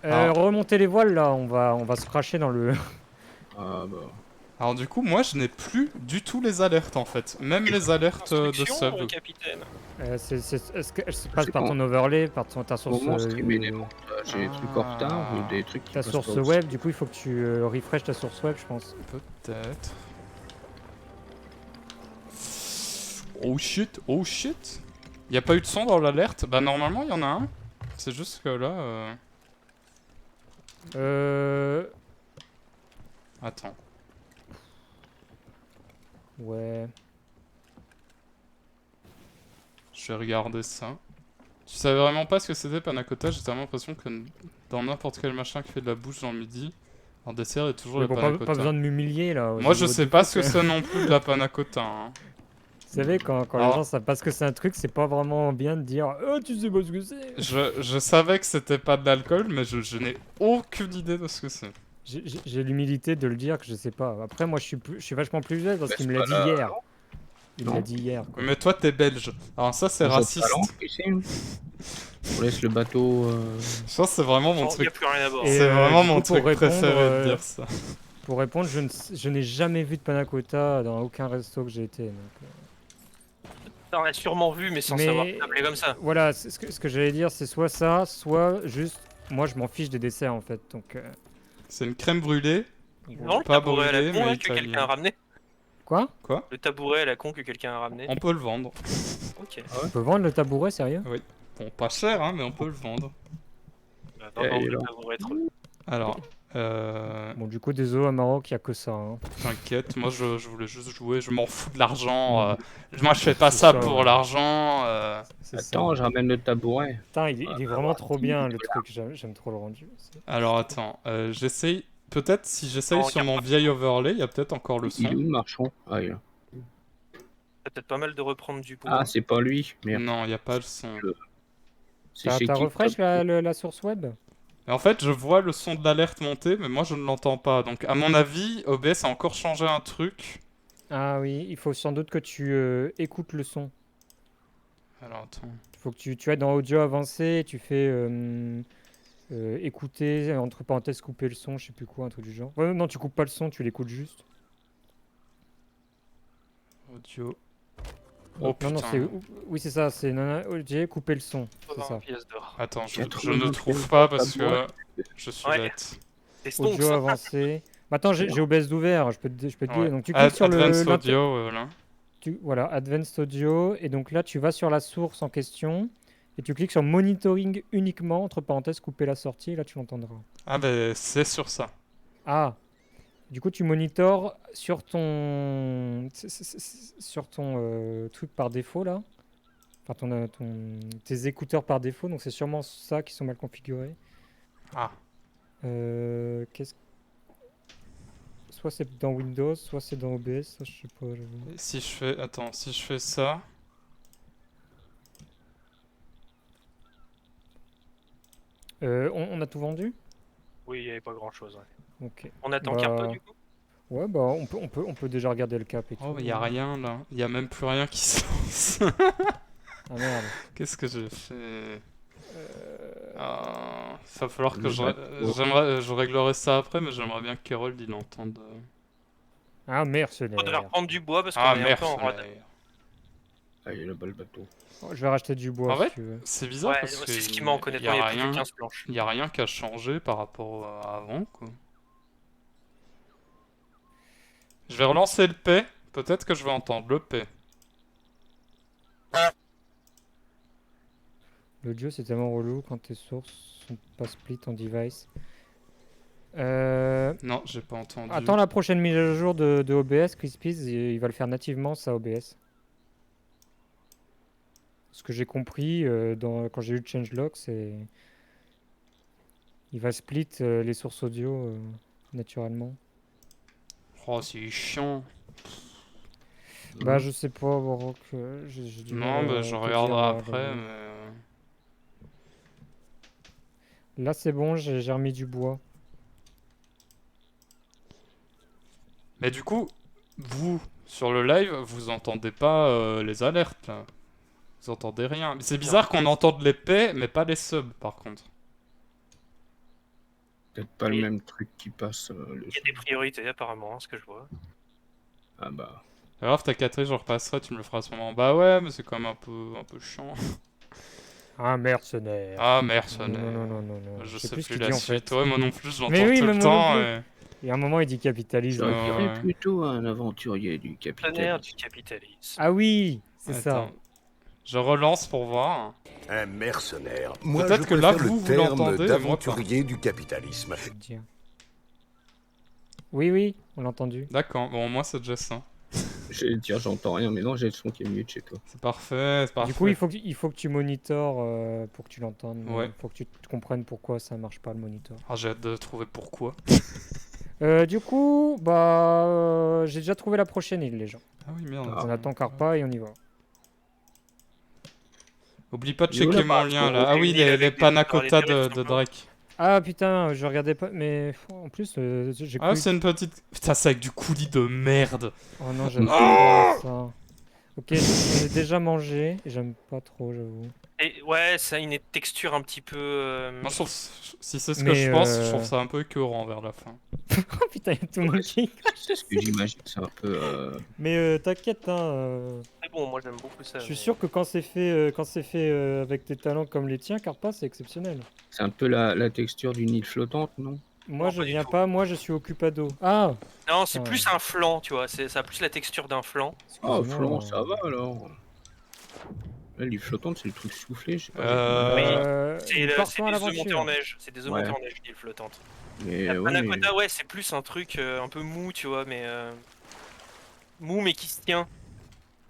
Ah. Remontez les voiles là, on va se cracher dans le. Ah bah. Alors du coup, moi je n'ai plus du tout les alertes en fait. Même les alertes de Construction, sub. capitaine. Est-ce qu'elle se passe sais par pas. ton overlay, par ta source, Comment streamer les montres là? J'ai des trucs en retard ou des trucs qui ta passent source pas aussi. web. Du coup, il faut que tu refresh ta source web, je pense. Peut-être. Oh shit, oh shit. Y a pas eu de son dans l'alerte? Bah normalement il y en a un. C'est juste que là. Attends. Ouais. Je vais regarder ça. Tu savais vraiment pas ce que c'était panna cotta? J'ai tellement l'impression que dans n'importe quel machin qui fait de la bouche dans le midi, en dessert il y a toujours Mais le bon, panna pas cotta. besoin de m'humilier là. Moi je Au niveau sais du pas truc, ce que c'est non plus de la panna cotta. Hein. Vous savez, quand les Alors- gens savent pas ce que c'est un truc, c'est pas vraiment bien de dire oh, tu sais pas ce que c'est. Je savais que c'était pas de l'alcool, mais je n'ai aucune idée de ce que c'est. J'ai l'humilité de le dire que je sais pas. Après, moi je suis vachement plus jeune parce Mais qu'il me c'est l'a pas dit là. hier. Il Non. l'a dit hier. quoi. Oui, mais toi, t'es belge. Alors ça, c'est On saute raciste. pas l'encre ici. On laisse le bateau. Ça, c'est vraiment mon Il n'y a truc. plus rien à bord. Et, C'est vraiment du mon coup, pour truc répondre, préféré de dire ça. Pour répondre, je n'ai jamais vu de panna cotta dans aucun resto que j'ai été. Donc, On a sûrement vu, mais sans Mais- savoir s'appeler comme ça. Voilà, ce que j'allais dire, c'est soit ça, soit juste. Moi, je m'en fiche des desserts en fait. Donc, C'est une crème brûlée. Non, le Pas tabouret à la brûlé, con mais là, que italien. quelqu'un a ramené. quoi? Quoi? Le tabouret à la con que quelqu'un a ramené. On peut le vendre. Ok. On peut vendre le tabouret, sérieux? Bon, pas cher, hein, mais on peut le vendre. Non, non, Et le alors tabouret trop. Alors, Bon, du coup, désolé à Maroc, il y a que ça. Hein. t'inquiète, moi je voulais juste jouer, je m'en fous de l'argent. Moi je fais pas C'est ça ça, pour ouais. l'argent. C'est ça. Attends, je ramène le tabouret. Putain, il est vraiment trop bien le truc. J'aime trop le rendu. Alors attends, j'essaye. Peut-être si j'essaye Non, sur y a mon pas- vieil overlay, il y a peut-être encore le Il est où son. le marchand? Ah, il est là. C'est peut-être pas mal de reprendre du bois. Ah, c'est pas lui. Merde. Non, il n'y a pas le son. C'est T'as chez qui? refresh la source web? Et en fait, je vois le son de l'alerte monter, mais moi je ne l'entends pas. Donc à mon avis, OBS a encore changé un truc. Ah oui, il faut sans doute que tu écoutes le son. Alors attends. Il faut que tu ailles dans audio avancé, tu fais écouter, entre parenthèses couper le son, je sais plus quoi, un truc du genre. Ouais, non, tu coupes pas le son, tu l'écoutes juste. Audio. Oh, Oh Non, non, putain. c'est. Oui, c'est ça, c'est nana audio, couper le son. C'est 80 ça. pièces d'or. Attends, je 80 ne trouve pas parce que tabouret. je suis Ouais. bête. Des stonks, Audio ça. avancé. Mais attends, j'ai OBS d'ouvert, je peux te Ouais. dire. Donc tu cliques sur Advanced le. Audio, voilà. Voilà, Advanced Audio. Et donc là, tu vas sur la source en question. Et tu cliques sur Monitoring uniquement, entre parenthèses, couper la sortie. Et là, tu l'entendras. Ah bah c'est sur ça. Ah, du coup, tu monitores sur ton truc par défaut là. Enfin, tes écouteurs par défaut. Donc, c'est sûrement ça qui sont mal configurés. Ah. Qu'est-ce Soit c'est dans Windows, soit c'est dans OBS. Ça, je sais pas. j'avoue. Et si je fais... Attends, si je fais ça... On a tout vendu? Oui, il n'y avait pas grand chose. Ok. On attend Bah, Carpa du coup. Ouais, bah on peut déjà regarder le cap et tout. Oh, il y a rien là. Il y a même plus rien qui se lance. Ah merde. Qu'est-ce que j'ai fait? Ah, ça va falloir que Le je, bateau. je réglerai ça après, mais j'aimerais bien que Kerold il entende. Ah, On devrait mercenaire. reprendre du bois parce qu'on Ah est un merde. peu en rade. Ah, il est là-bas le bateau. Oh, je vais racheter du bois En si fait, tu veux. c'est bizarre Ouais, parce que c'est ce qui manque il y honnêtement, il n'y a a plus rien, que 15 planches. il y a rien qui a changé par rapport à avant quoi. Je vais relancer le P. Peut-être que je vais entendre le P. L'audio c'est tellement relou quand tes sources sont pas split en device. Non, j'ai pas entendu. Attends la prochaine mise à jour de OBS, Crispies, il va le faire nativement ça OBS. Ce que j'ai compris quand j'ai eu le changelog, c'est. Il va split les sources audio naturellement. Oh, c'est chiant. Bah, je sais pas, Baroque. J'ai du Non, mal bah à je te regarderai dire, après, mais... Là, c'est bon, j'ai remis du bois. Mais du coup, vous, sur le live, vous entendez pas les alertes, là. Vous entendez rien. Mais c'est bizarre qu'on entende les P, mais pas les subs, par contre. Peut-être pas le Et- même truc qui passe. Le Il y a des priorités apparemment, hein, ce que je vois. Ah bah. Alors, t'as capté, je repasserai, tu me le feras à ce moment. Bah ouais, mais c'est quand même un peu chiant. Un mercenaire. Ah, Non, mercenaire. non. Je sais sais plus ce plus qu'il la dit, en suite. fait. Ouais, moi non plus, je l'entends Mais oui, tout mais le moi non temps. plus. Et... Et à un moment, il dit capitalisme. J'aurais Ouais, dirais ouais. plutôt un aventurier du Mercenaire capitaine. du capitalisme. Ah oui, c'est ça. Attends. Je relance pour voir. Un mercenaire. Moi, Peut-être je que là, préfère vous, le vous terme l'entendez, et moi pas. d'aventurier du capitalisme. Je vais te dire. Oui, on l'a entendu. D'accord, bon, moi c'est déjà ça. J'allais te dire, j'entends rien, mais non, j'ai le son qui est mieux de chez toi. C'est parfait, c'est parfait. Du coup, il faut que tu monitores pour que tu l'entendes. Ouais. Il faut que tu comprennes pourquoi ça marche pas le monitor. Ah, j'ai hâte de trouver pourquoi. Du coup, bah, j'ai déjà trouvé la prochaine île, les gens. Ah oui, merde. Ah. On attend Carpa et on y va. Oublie pas de Il est où, checker là, mon lien là. on Ah fait oui, une île les avec des panna histoires cotta littéraires, de simplement. Drake. Ah putain, je regardais pas, mais en plus, j'ai Ah, cru. c'est une petite. Putain, c'est avec du coulis de merde. Oh non, j'aime pas ça. Ok, j'en ai déjà mangé. Et j'aime pas trop, j'avoue. Et ouais, ça a une texture un petit peu. Moi, je trouve, si c'est ce que Mais, je pense, je trouve ça un peu écœurant vers la fin. Oh putain, y a tout le monde qui. C'est ce que j'imagine, c'est un peu... Mais t'inquiète, hein. C'est bon, moi j'aime beaucoup ça. Je suis mais- sûr que quand c'est fait avec tes talents comme les tiens, Carpa, c'est exceptionnel. C'est un peu la texture d'une île flottante, non? Moi, Non, je pas du viens tout. pas, moi, je suis occupado. Ah, Non, c'est Ah. plus un flan, tu vois. Ça a plus la texture d'un flan. Oh, excusez-moi. flan, ça va alors. Là, l'île flottante, c'est le truc soufflé, je sais pas. C'est partons à des œufs montés en l'aventure. neige. C'est des œufs Ouais. montés en neige, l'île flottante. Mais La ouais, panna mais cotta, ouais, c'est plus un truc un peu mou, tu vois, mais. Mou, mais qui se tient.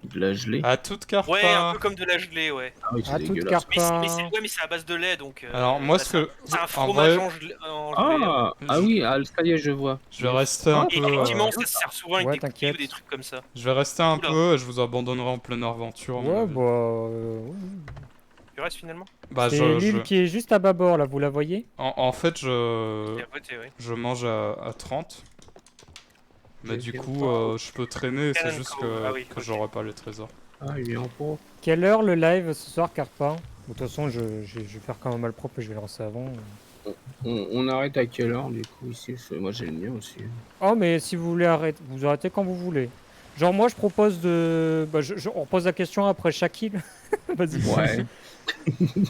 de la gelée. À toute carte. Ouais, un peu comme de la gelée, ouais. Ah oui, c'est À toute dégueulasse. Carpa. Mais c'est à base de lait, donc. Alors, moi, bah, ce que. c'est un en fromage vrai, en gelée. Ah oui, ça y est, je vois. je vais rester un Et peu. effectivement, ça se sert souvent avec Ouais, des cookies t'inquiète. ou des trucs comme ça. Je vais rester un Oula. peu et je vous abandonnerai en pleine aventure. à mon Ouais, avis. bah. ouais. Tu restes finalement Bah, C'est l'île qui est juste à bâbord, là, vous la voyez? en fait, je. Et à côté, oui. Je mange à 30. Mais Ok, du ok. coup, je peux traîner, c'est Cannon juste Cove, que, ah oui, que ok. j'aurai pas les trésors. Ah, il est en pot. Quelle heure le live ce soir, Carpa? Bon, de toute façon, je vais faire quand même mal propre et je vais le lancer avant. On arrête à quelle heure, du coup, ici? Parce que moi, j'ai le mien aussi. Oh, mais si vous voulez arrêter, vous arrêtez quand vous voulez. Genre, moi, je propose de. Bah, on pose la question après chaque île. Vas-y. Ouais,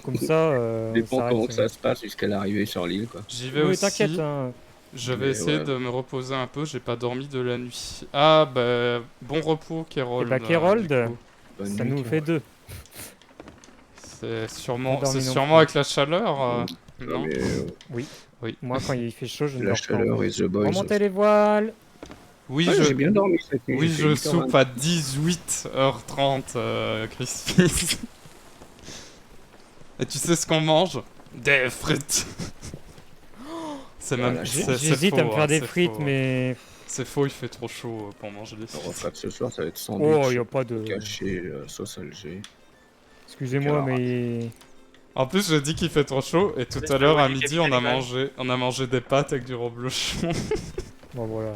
Comme ça. on dépend s'arrête, comment que ça se passe jusqu'à l'arrivée sur l'île, quoi. J'y vais Oui, aussi. t'inquiète, hein. Je vais Mais essayer ouais. de me reposer un peu, j'ai pas dormi de la nuit. Ah, bah, bon repos, Kérold. Eh bah, Kérold, du coup. Bonne Ça nuit, nous Kérold. fait deux. C'est Pas sûrement, dormi c'est non sûrement plus. avec la chaleur, Non, non? mais Moi, quand il fait chaud, je ne la dors pas. chaleur et The Boys. Remontez les voiles. Oui, Ouais, je, j'ai bien dormi cette nuit. oui, j'ai je fait soupe à 18h30, Crispy. Et tu sais ce qu'on mange? Des frites. C'est même, Voilà, c'est J'hésite à me faux, faire hein, des c'est frites, faux. mais. C'est faux, il fait trop chaud pour manger des Le frites. repas de ce soir, ça va être Oh, sandwich y a pas de. caché, sauce Alger. Excusez-moi, Alors, mais. En plus, j'ai dit qu'il fait trop chaud, et tout Laisse à le l'heure, roi à du midi, on a capitalisme. mangé des pâtes avec du reblochon. Bon, voilà.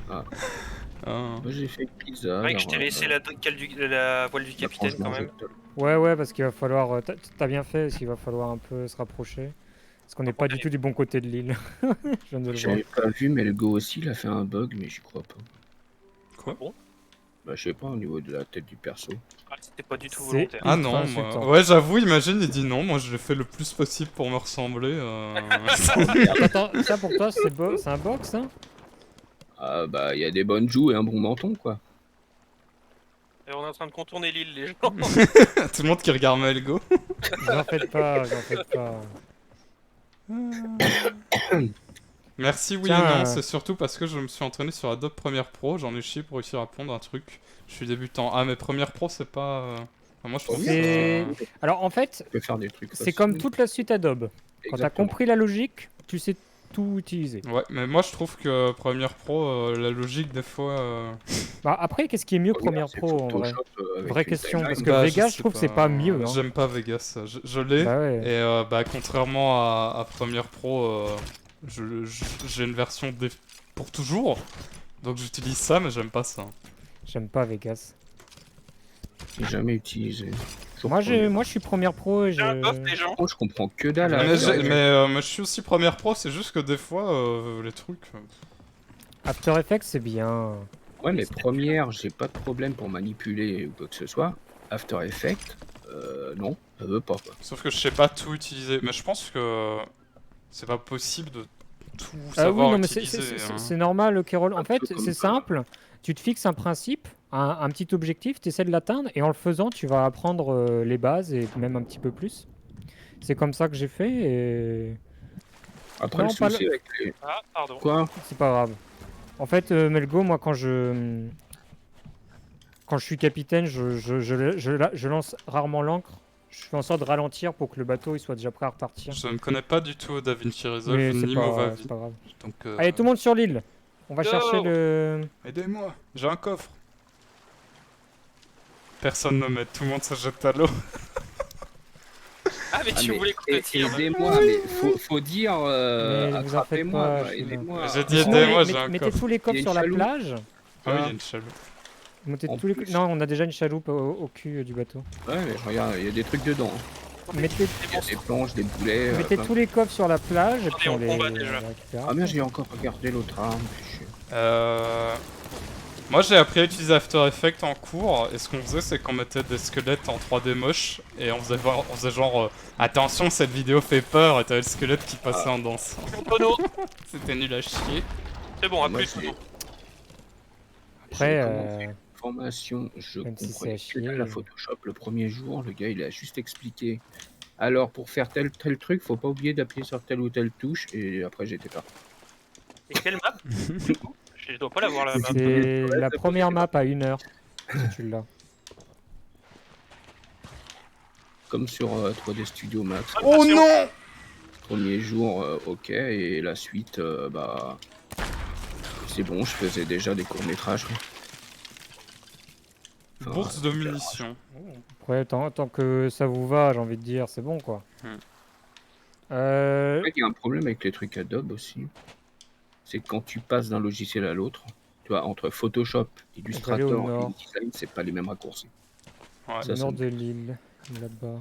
Ah. Moi, j'ai fait une pizza. C'est vrai que je t'ai alors, laissé la voile du la capitaine frange quand même. mangeable. Ouais, parce qu'il va falloir. T'as bien fait, parce qu'il va falloir un peu se rapprocher. Parce qu'on n'est pas du tout du bon côté de l'île. Je viens de le voir. J'avais pas vu, mais le go aussi, il a fait un bug, mais j'y crois pas. Quoi? Bah, je sais pas, au niveau de la tête du perso. Ah, c'était pas du tout C'est- volontaire. Ah ultra non, insultant. moi... Ouais, j'avoue, imagine, il dit non, moi je l'ai fait le plus possible pour me ressembler. Attends, ça pour toi, c'est un box, hein? Ah, bah, il y a des bonnes joues et un bon menton, quoi. Et on est en train de contourner l'île, les gens. Tout le monde qui regarde Melgo. J'en faites pas, j'en faites pas. Merci, oui Tiens, et non, c'est surtout parce que je me suis entraîné sur Adobe Premiere Pro, j'en ai chié pour réussir à pondre un truc. Je suis débutant. Ah, mais Premiere Pro, c'est pas... enfin, moi, je trouve C'est- ça... Alors en fait, Tu peux faire des trucs. c'est comme toute la suite Adobe. Quand t'as Exactement. compris la logique, tu sais tout utiliser. Ouais, mais moi, je trouve que Premiere Pro, la logique, des fois... Bah après, qu'est-ce qui est mieux que Premiere C'est Pro en vrai? Photoshop, avec Vraie une question, timeline. parce que bah, Vegas, sais je trouve que c'est pas mieux. Hein. J'aime pas Vegas, je l'ai. Bah ouais. Et bah, contrairement à Premiere Pro, j'ai une version pour toujours. Donc j'utilise ça, mais j'aime pas ça. J'aime pas Vegas. J'ai jamais utilisé. Moi, je suis Premiere Pro et J'ai un buff, les je... gens. Oh, je comprends que dalle. Ah, mais ouais. je suis aussi Premiere Pro, c'est juste que des fois, les trucs... After Effects, c'est bien. Ouais, mais première, j'ai pas de problème pour manipuler ou quoi que ce soit. After Effects, non, ça veut pas, quoi. Sauf que je sais pas tout utiliser. Mais je pense que c'est pas possible de tout Ah oui, savoir non, mais utiliser. hein. c'est normal, Kerol. En Un peu fait, comme c'est ça. simple. Tu te fixes un principe, un petit objectif, tu essaies de l'atteindre, et en le faisant, tu vas apprendre les bases et même un petit peu plus. C'est comme ça que j'ai fait, et Après, Non, le pas souci avec les... Ah, pardon. Quoi? c'est pas grave. En fait, Melgo, moi, quand je suis capitaine, je lance rarement l'ancre. Je fais en sorte de ralentir pour que le bateau il soit déjà prêt à repartir. Je ne connais pas du tout DaVinci Resolve Mais ni c'est pas Movavi. grave. Donc, Allez, tout le monde sur l'île. On va Go. chercher le... aidez-moi, j'ai un coffre. Personne ne m'aide, tout le monde se jette à l'eau. Ah, mais Ah, tu mais voulais qu'on te tire. aidez-moi, mais faut dire Mais vous en faites attrapez-moi, pas, bah, je suis là. aidez-moi. J'ai dit Sinon, aidez-moi, j'ai un mettez coffre. tous les Il y a coffres une sur la chaloupe. plage. Ah oui, il y a une chaloupe. Montez En tous les... plus. Non, on a déjà une chaloupe au cul du bateau. Ouais, mais regarde, il y a des trucs dedans. Mettez, Il y a des planches, des boulets. mettez plein- tous les coffres sur la plage et puis on on les combat déjà. récupère. Ah merde, j'ai encore regardé l'autre arme. fais chier. Moi j'ai appris à utiliser After Effects en cours et ce qu'on faisait c'est qu'on mettait des squelettes en 3D moche et on faisait genre attention cette vidéo fait peur et t'avais le squelette qui passait en dansant. Mon tonneau. C'était nul à chier. C'est bon, à Moi, plus j'ai- tonneau. Après, j'ai commencé une formation, je même si c'est comprenais à que chier, dalle à Photoshop le premier jour. Le gars, il a juste expliqué. Alors, pour faire tel truc, faut pas oublier d'appuyer sur telle ou telle touche. Et après, j'étais parti. Et quelle map du coup Je dois pas l'avoir la map. c'est la première map à 1 heure. Si tu l'as. Comme sur 3D Studio Max. Oh non! Premier jour, ok. Et la suite, bah. C'est bon, je faisais déjà des courts-métrages. Enfin, Bourse de munitions. Après, tant que ça vous va, j'ai envie de dire, c'est bon quoi. Hmm. Il y a un problème avec les trucs Adobe aussi. C'est que quand tu passes d'un logiciel à l'autre, tu vois, entre Photoshop, aller au Illustrator et nord. InDesign, c'est pas les mêmes raccourcis. Ouais, Ça, Au nord me- de l'île, là-bas.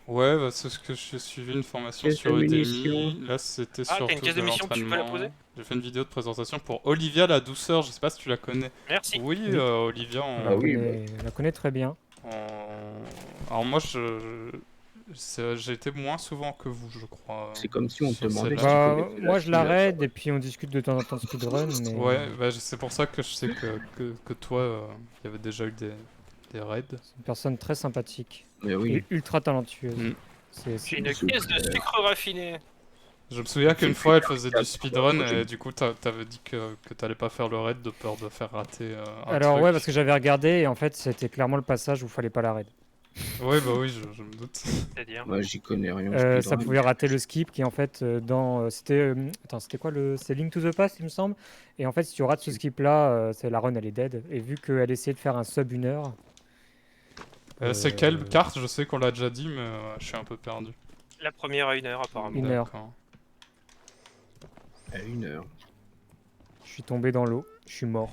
ouais bah, c'est ce que j'ai suivi une formation Caisse sur de Udemy. munitions. Là c'était Ah, t'as surtout une caisse de de munitions que tu peux la l'entraînement. poser J'ai fait une vidéo de présentation pour Olivia la douceur, je sais pas si tu la connais. Merci. Oui, Oui. Olivia On en... la, oui, connaît, on la connaît très bien. Alors moi j'ai été moins souvent que vous je crois. C'est comme si on te Sur demandait celle-là. si tu Bah, connaissais moi la je la simulation. raid et puis on discute de temps en temps de speedrun. Mais... Ouais, bah, c'est pour ça que je sais que toi, il y avait déjà eu des raids. C'est une personne très sympathique Mais oui, et ultra talentueuse. Mm. C'est J'ai une super. caisse de sucre raffiné. Je me souviens qu'une fois elle faisait du Quatre, speedrun prochaine. et du coup t'avais dit que t'allais pas faire le raid de peur de faire rater un Alors truc. ouais, parce que j'avais regardé et en fait c'était clairement le passage où il fallait pas la raid. Ouais bah oui, je me doute. C'est-à-dire. moi j'y connais rien. Ça speedrun. pouvait rater le skip qui en fait dans c'était attends c'était quoi le c'est Link to the Past il me semble et en fait si tu rates ce skip là c'est la run elle est dead et vu qu'elle essayait de faire un sub 1 heure C'est quelle carte? Je sais qu'on l'a déjà dit mais je suis un peu perdu. La première à 1 heure apparemment. 1 heure. D'accord. À 1 heure. je suis tombé dans l'eau je suis mort.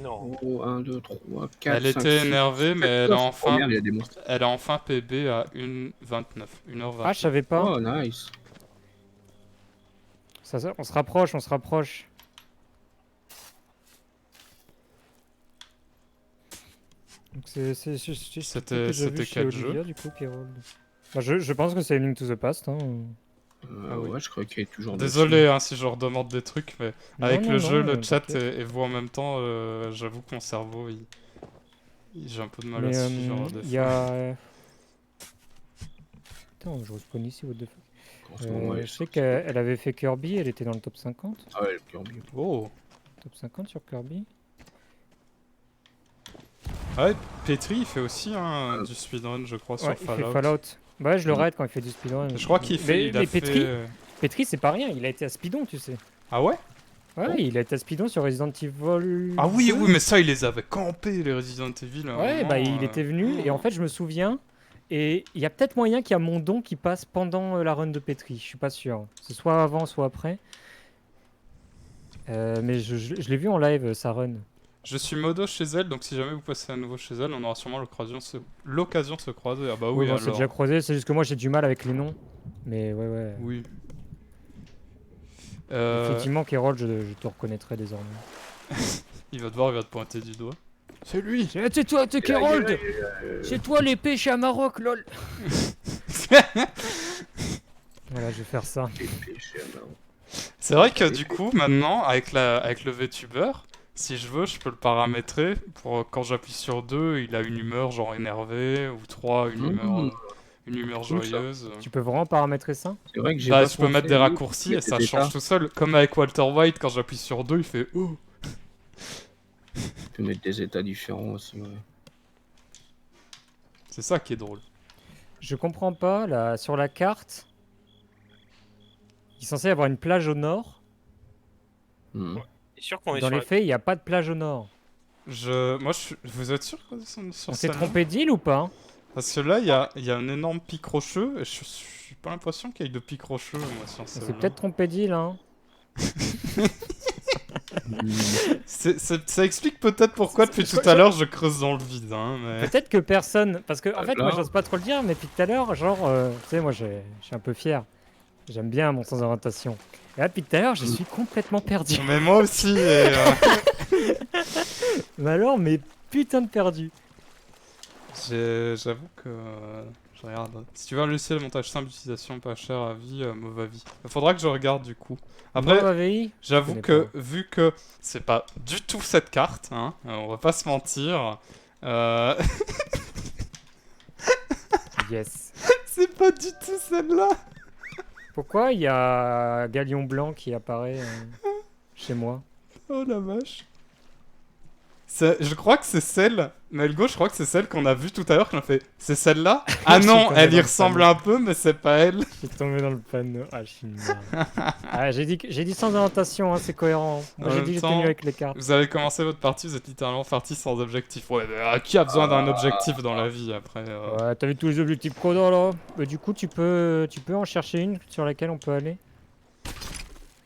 Non. Oh, 1, 2, 3, 4. Elle était énervée mais elle a enfin, Il y a des monstres. elle a enfin PB à 1h29. 1h29. Ah je savais pas. Oh, nice. On se rapproche on se rapproche. Donc C'était quel jeu du coup Kerold. Bah, je pense que c'est Link to the Past. Hein. Ah oui. Ouais, je crois qu'il est toujours Désolé hein, si je redemande des trucs, mais Non, avec non, le non, jeu, le chat t'inquiète. et vous en même temps, j'avoue que mon cerveau, j'ai un peu de mal Mais à suivre des il fois. y a. Attends, je respawn ici, what the fuck. En ce moment, Je sais qu'elle avait fait Kirby, elle était dans le top 50. Ah ouais, le Kirby. Oh Top 50 sur Kirby. Ah ouais, Petri il fait aussi du speedrun, je crois, Ouais, sur il fait Fallout. Fallout. Bah, je le Mm. raid quand il fait du speedrun. Je crois qu'il fait. Il a mais fait... Petri, c'est pas rien, il a été à speedon, tu sais. Ah ouais? Ouais, Oh. il a été à speedon sur Resident Evil. Ah oui, 2. oui, mais ça, il les avait campés, les Resident Evil. à un Ouais, moment, bah il était venu, et en fait, je me souviens. Et il y a peut-être moyen qu'il y a mon don qui passe pendant la run de Petri, je suis pas sûr. C'est soit avant, soit après. Mais je l'ai vu en live, sa run. Je suis modo chez elle, donc si jamais vous passez à nouveau chez elle, on aura sûrement l'occasion de se croiser. Ah bah oui, Oui, bon, c'est alors. déjà croisé, c'est juste que moi j'ai du mal avec les noms. Mais ouais, ouais. Oui. Effectivement, Kerol, je te reconnaîtrai désormais. Il va te voir, il va te pointer du doigt. C'est lui. C'est toi, t'es Kerold. C'est toi l'épée chez Amarok, lol. Voilà, je vais faire ça. C'est vrai que du coup, maintenant, avec le VTuber, si je veux, je peux le paramétrer pour quand j'appuie sur 2, il a une humeur genre énervée, ou 3, une humeur Cool, ça. joyeuse. Tu peux vraiment paramétrer ça? C'est vrai que j'ai Bah, pas je peux mettre pensé, des oui, raccourcis mais et ça c'était change ça. tout seul. Comme avec Walter White, quand j'appuie sur 2, il fait oh. Tu peux mettre des états différents aussi, ouais. C'est ça qui est drôle. Je comprends pas, là, sur la carte, il est censé y avoir une plage au nord. Hmm. T'es sûr qu'on est Dans sur les la... faits, il n'y a pas de plage au nord. Vous êtes sûr qu'on est sur On s'est celle-là trompé d'île ou pas? Parce que là, il y a un énorme pic rocheux, et je suis pas l'impression qu'il y ait de pic rocheux, moi, sur On celle-là. s'est peut-être trompé d'île, hein. Ça explique peut-être pourquoi depuis tout à l'heure je creuse dans le vide. Hein, mais... Peut-être que personne. Parce que, en fait, moi, Alors j'ose pas trop le dire, mais depuis tout à l'heure, genre, tu sais, moi, je suis un peu fier. J'aime bien mon sens d'orientation. Et là, depuis tout à l'heure, je suis complètement perdu. Mais moi aussi. Mais alors, mais putain de perdu. J'avoue que. Je regarde. Si tu veux un logiciel de montage simple d'utilisation pas cher à vie, Movavi. Il faudra que je regarde du coup. Après, Moi, AVI, j'avoue connais que pas. vu que c'est pas du tout cette carte, hein, on va pas se mentir. Yes. C'est pas du tout celle-là. Pourquoi il y a Galion Blanc qui apparaît chez moi? Oh la vache. Je crois que c'est celle, Melgo, je crois que c'est celle qu'on a vue tout à l'heure, qu'on a fait. C'est celle-là? Ah Je suis non, tombé elle dans y le ressemble panneau. un peu, mais c'est pas elle. Je suis tombé dans le panneau. Ah, je suis une merde. Ah, j'ai dit sans orientation, hein, c'est cohérent. Moi, En j'ai même dit j'étais temps, mieux avec les cartes. Vous avez commencé votre partie, vous êtes littéralement parti sans objectif. Ouais, mais qui a besoin d'un objectif dans la vie après Ouais, t'avais tous les objectifs chrono là. Bah, du coup, tu peux en chercher une sur laquelle on peut aller.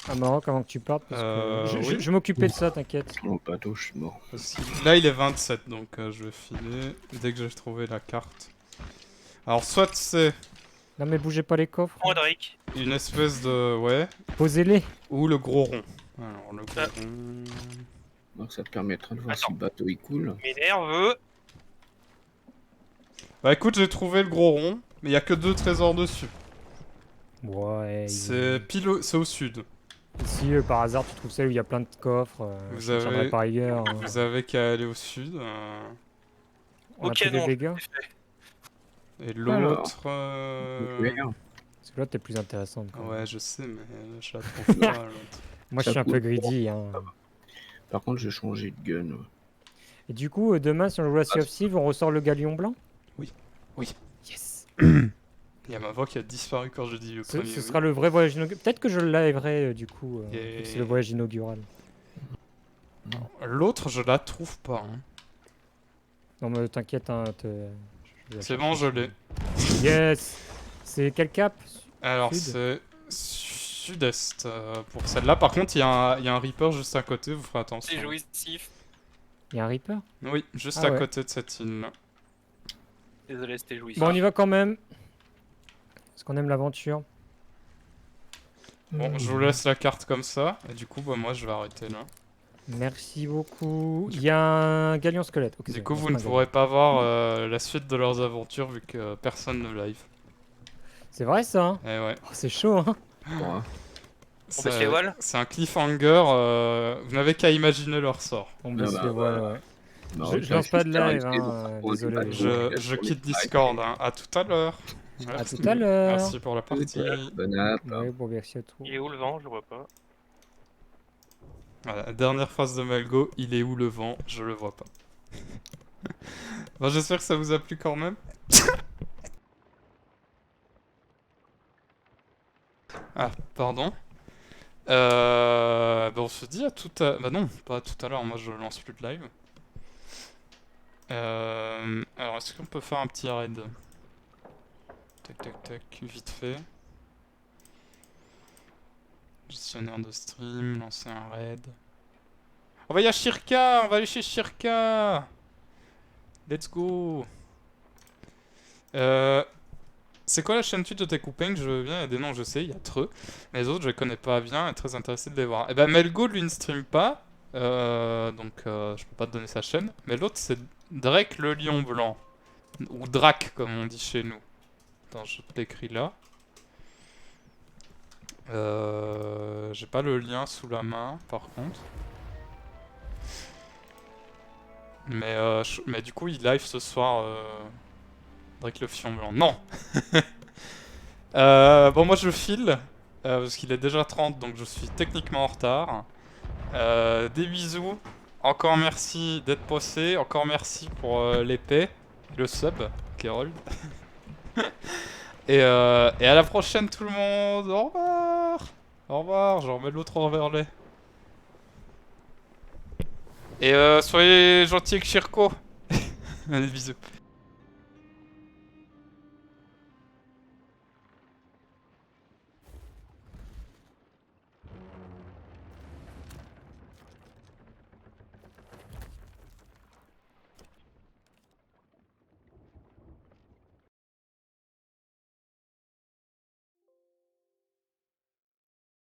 Ah, Maroc, avant que tu partes. Parce que oui. je m'occupais de ça, t'inquiète. Oh, bateau, je suis mort. Parce que là, il est 27, donc je vais filer dès que j'ai trouvé la carte. Alors, soit c'est Non, mais bougez pas les coffres. Prends Drake. une espèce de... Ouais. Posez-les. Ou le gros rond. Alors, le gros Ah. rond... Donc ça te permettra de voir Attends. si le bateau il coule. M'énerve. Bah écoute, j'ai trouvé le gros rond, mais il y a que 2 trésors dessus. Ouais. C'est c'est au sud. Si par hasard tu trouves celle où il y a plein de coffres, Vous je te tiendrai avez- par ailleurs. Vous avez qu'à aller au sud. On a Ok, pris des non. dégâts. Et l'autre... Vert. Parce que là t'es plus intéressante. quoi. Ouais, je sais, mais je la trouve pas, l'autre. Moi je Ça suis un peu coule. greedy. Hein. Par contre, j'ai changé de gun. Ouais. Et du coup, demain si on joue à Sea of Thieves, on ressort le galion blanc? Oui. Oui. Yes. Il y a ma voix qui a disparu quand je dis le Ce premier. oui. sera le vrai voyage inaugural. Peut-être que je le liverai du coup. Vu que C'est le Et- voyage inaugural. L'autre, je la trouve pas. Hein. Non mais t'inquiète, hein, je vais C'est la bon, je chercher. l'ai. Yes. C'est quel cap? Alors, Sud. c'est sud-est pour celle-là. Par contre, il y a un Reaper juste à côté, vous ferez attention. C'est jouissif. Il y a un Reaper? Oui, juste Ah à ouais. côté de cette île. Désolé, c'était jouissif. Bon, on y va quand même. Parce qu'on aime l'aventure. Bon, je vous laisse la carte comme ça. Et du coup, bah, moi, je vais arrêter là. Merci beaucoup. Il y a un galion squelette. Ok, Du c'est coup, bon, vous c'est ne un pourrez pas voir la suite de leurs aventures vu que personne ne live. galion. C'est vrai ça, hein. Eh ouais. Oh, c'est chaud, hein. Ouais. On baisse les voiles. C'est un cliffhanger. Vous n'avez qu'à imaginer leur sort. On baisse bah, les voiles, voilà. ouais. Bah, Je lance pas de j'espère live, rester hein, dans le désolé. bateau, Je sur les quitte tracks. Discord. Hein. À tout à l'heure. À Merci. tout à l'heure. Merci pour la partie. Bonne app. Ouais, bon, merci à tous. Il est où le vent? Je vois pas. Voilà, dernière phrase de Melgo, il est où le vent? Je le vois pas. Bon, j'espère que ça vous a plu quand même. Ah, pardon. Bah on se dit à tout à... Bah non, pas à tout à l'heure, moi je lance plus de live. Alors, est-ce qu'on peut faire un petit raid? Tac, tac, tac, vite fait. Gestionnaire de stream, lancer un raid. On va y à Shirka, on va aller chez Shirka. Let's go. C'est quoi la chaîne Twitch de Tekupeng? Je veux bien, il y a des noms, je sais, il y a Treux. Mais les autres, je les connais pas bien et très intéressé de les voir. Et ben Melgo, lui, ne stream pas. Donc, je peux pas te donner sa chaîne. Mais l'autre, c'est Drake le Lion Blanc. Ou Drac, comme on dit chez nous. Attends, je te l'écris là. J'ai pas le lien sous la main, par contre. Mais du coup, il live ce soir. Drake le Fion Blanc. Non. Bon, moi je file. Parce qu'il est déjà 30, donc je suis techniquement en retard. Des bisous. Encore merci d'être posé. Encore merci pour l'épée. Le sub, Kerold. Et à la prochaine tout le monde. Au revoir. Au revoir. Je remets l'autre envers Et soyez gentils avec Shirko. Allez, bisous.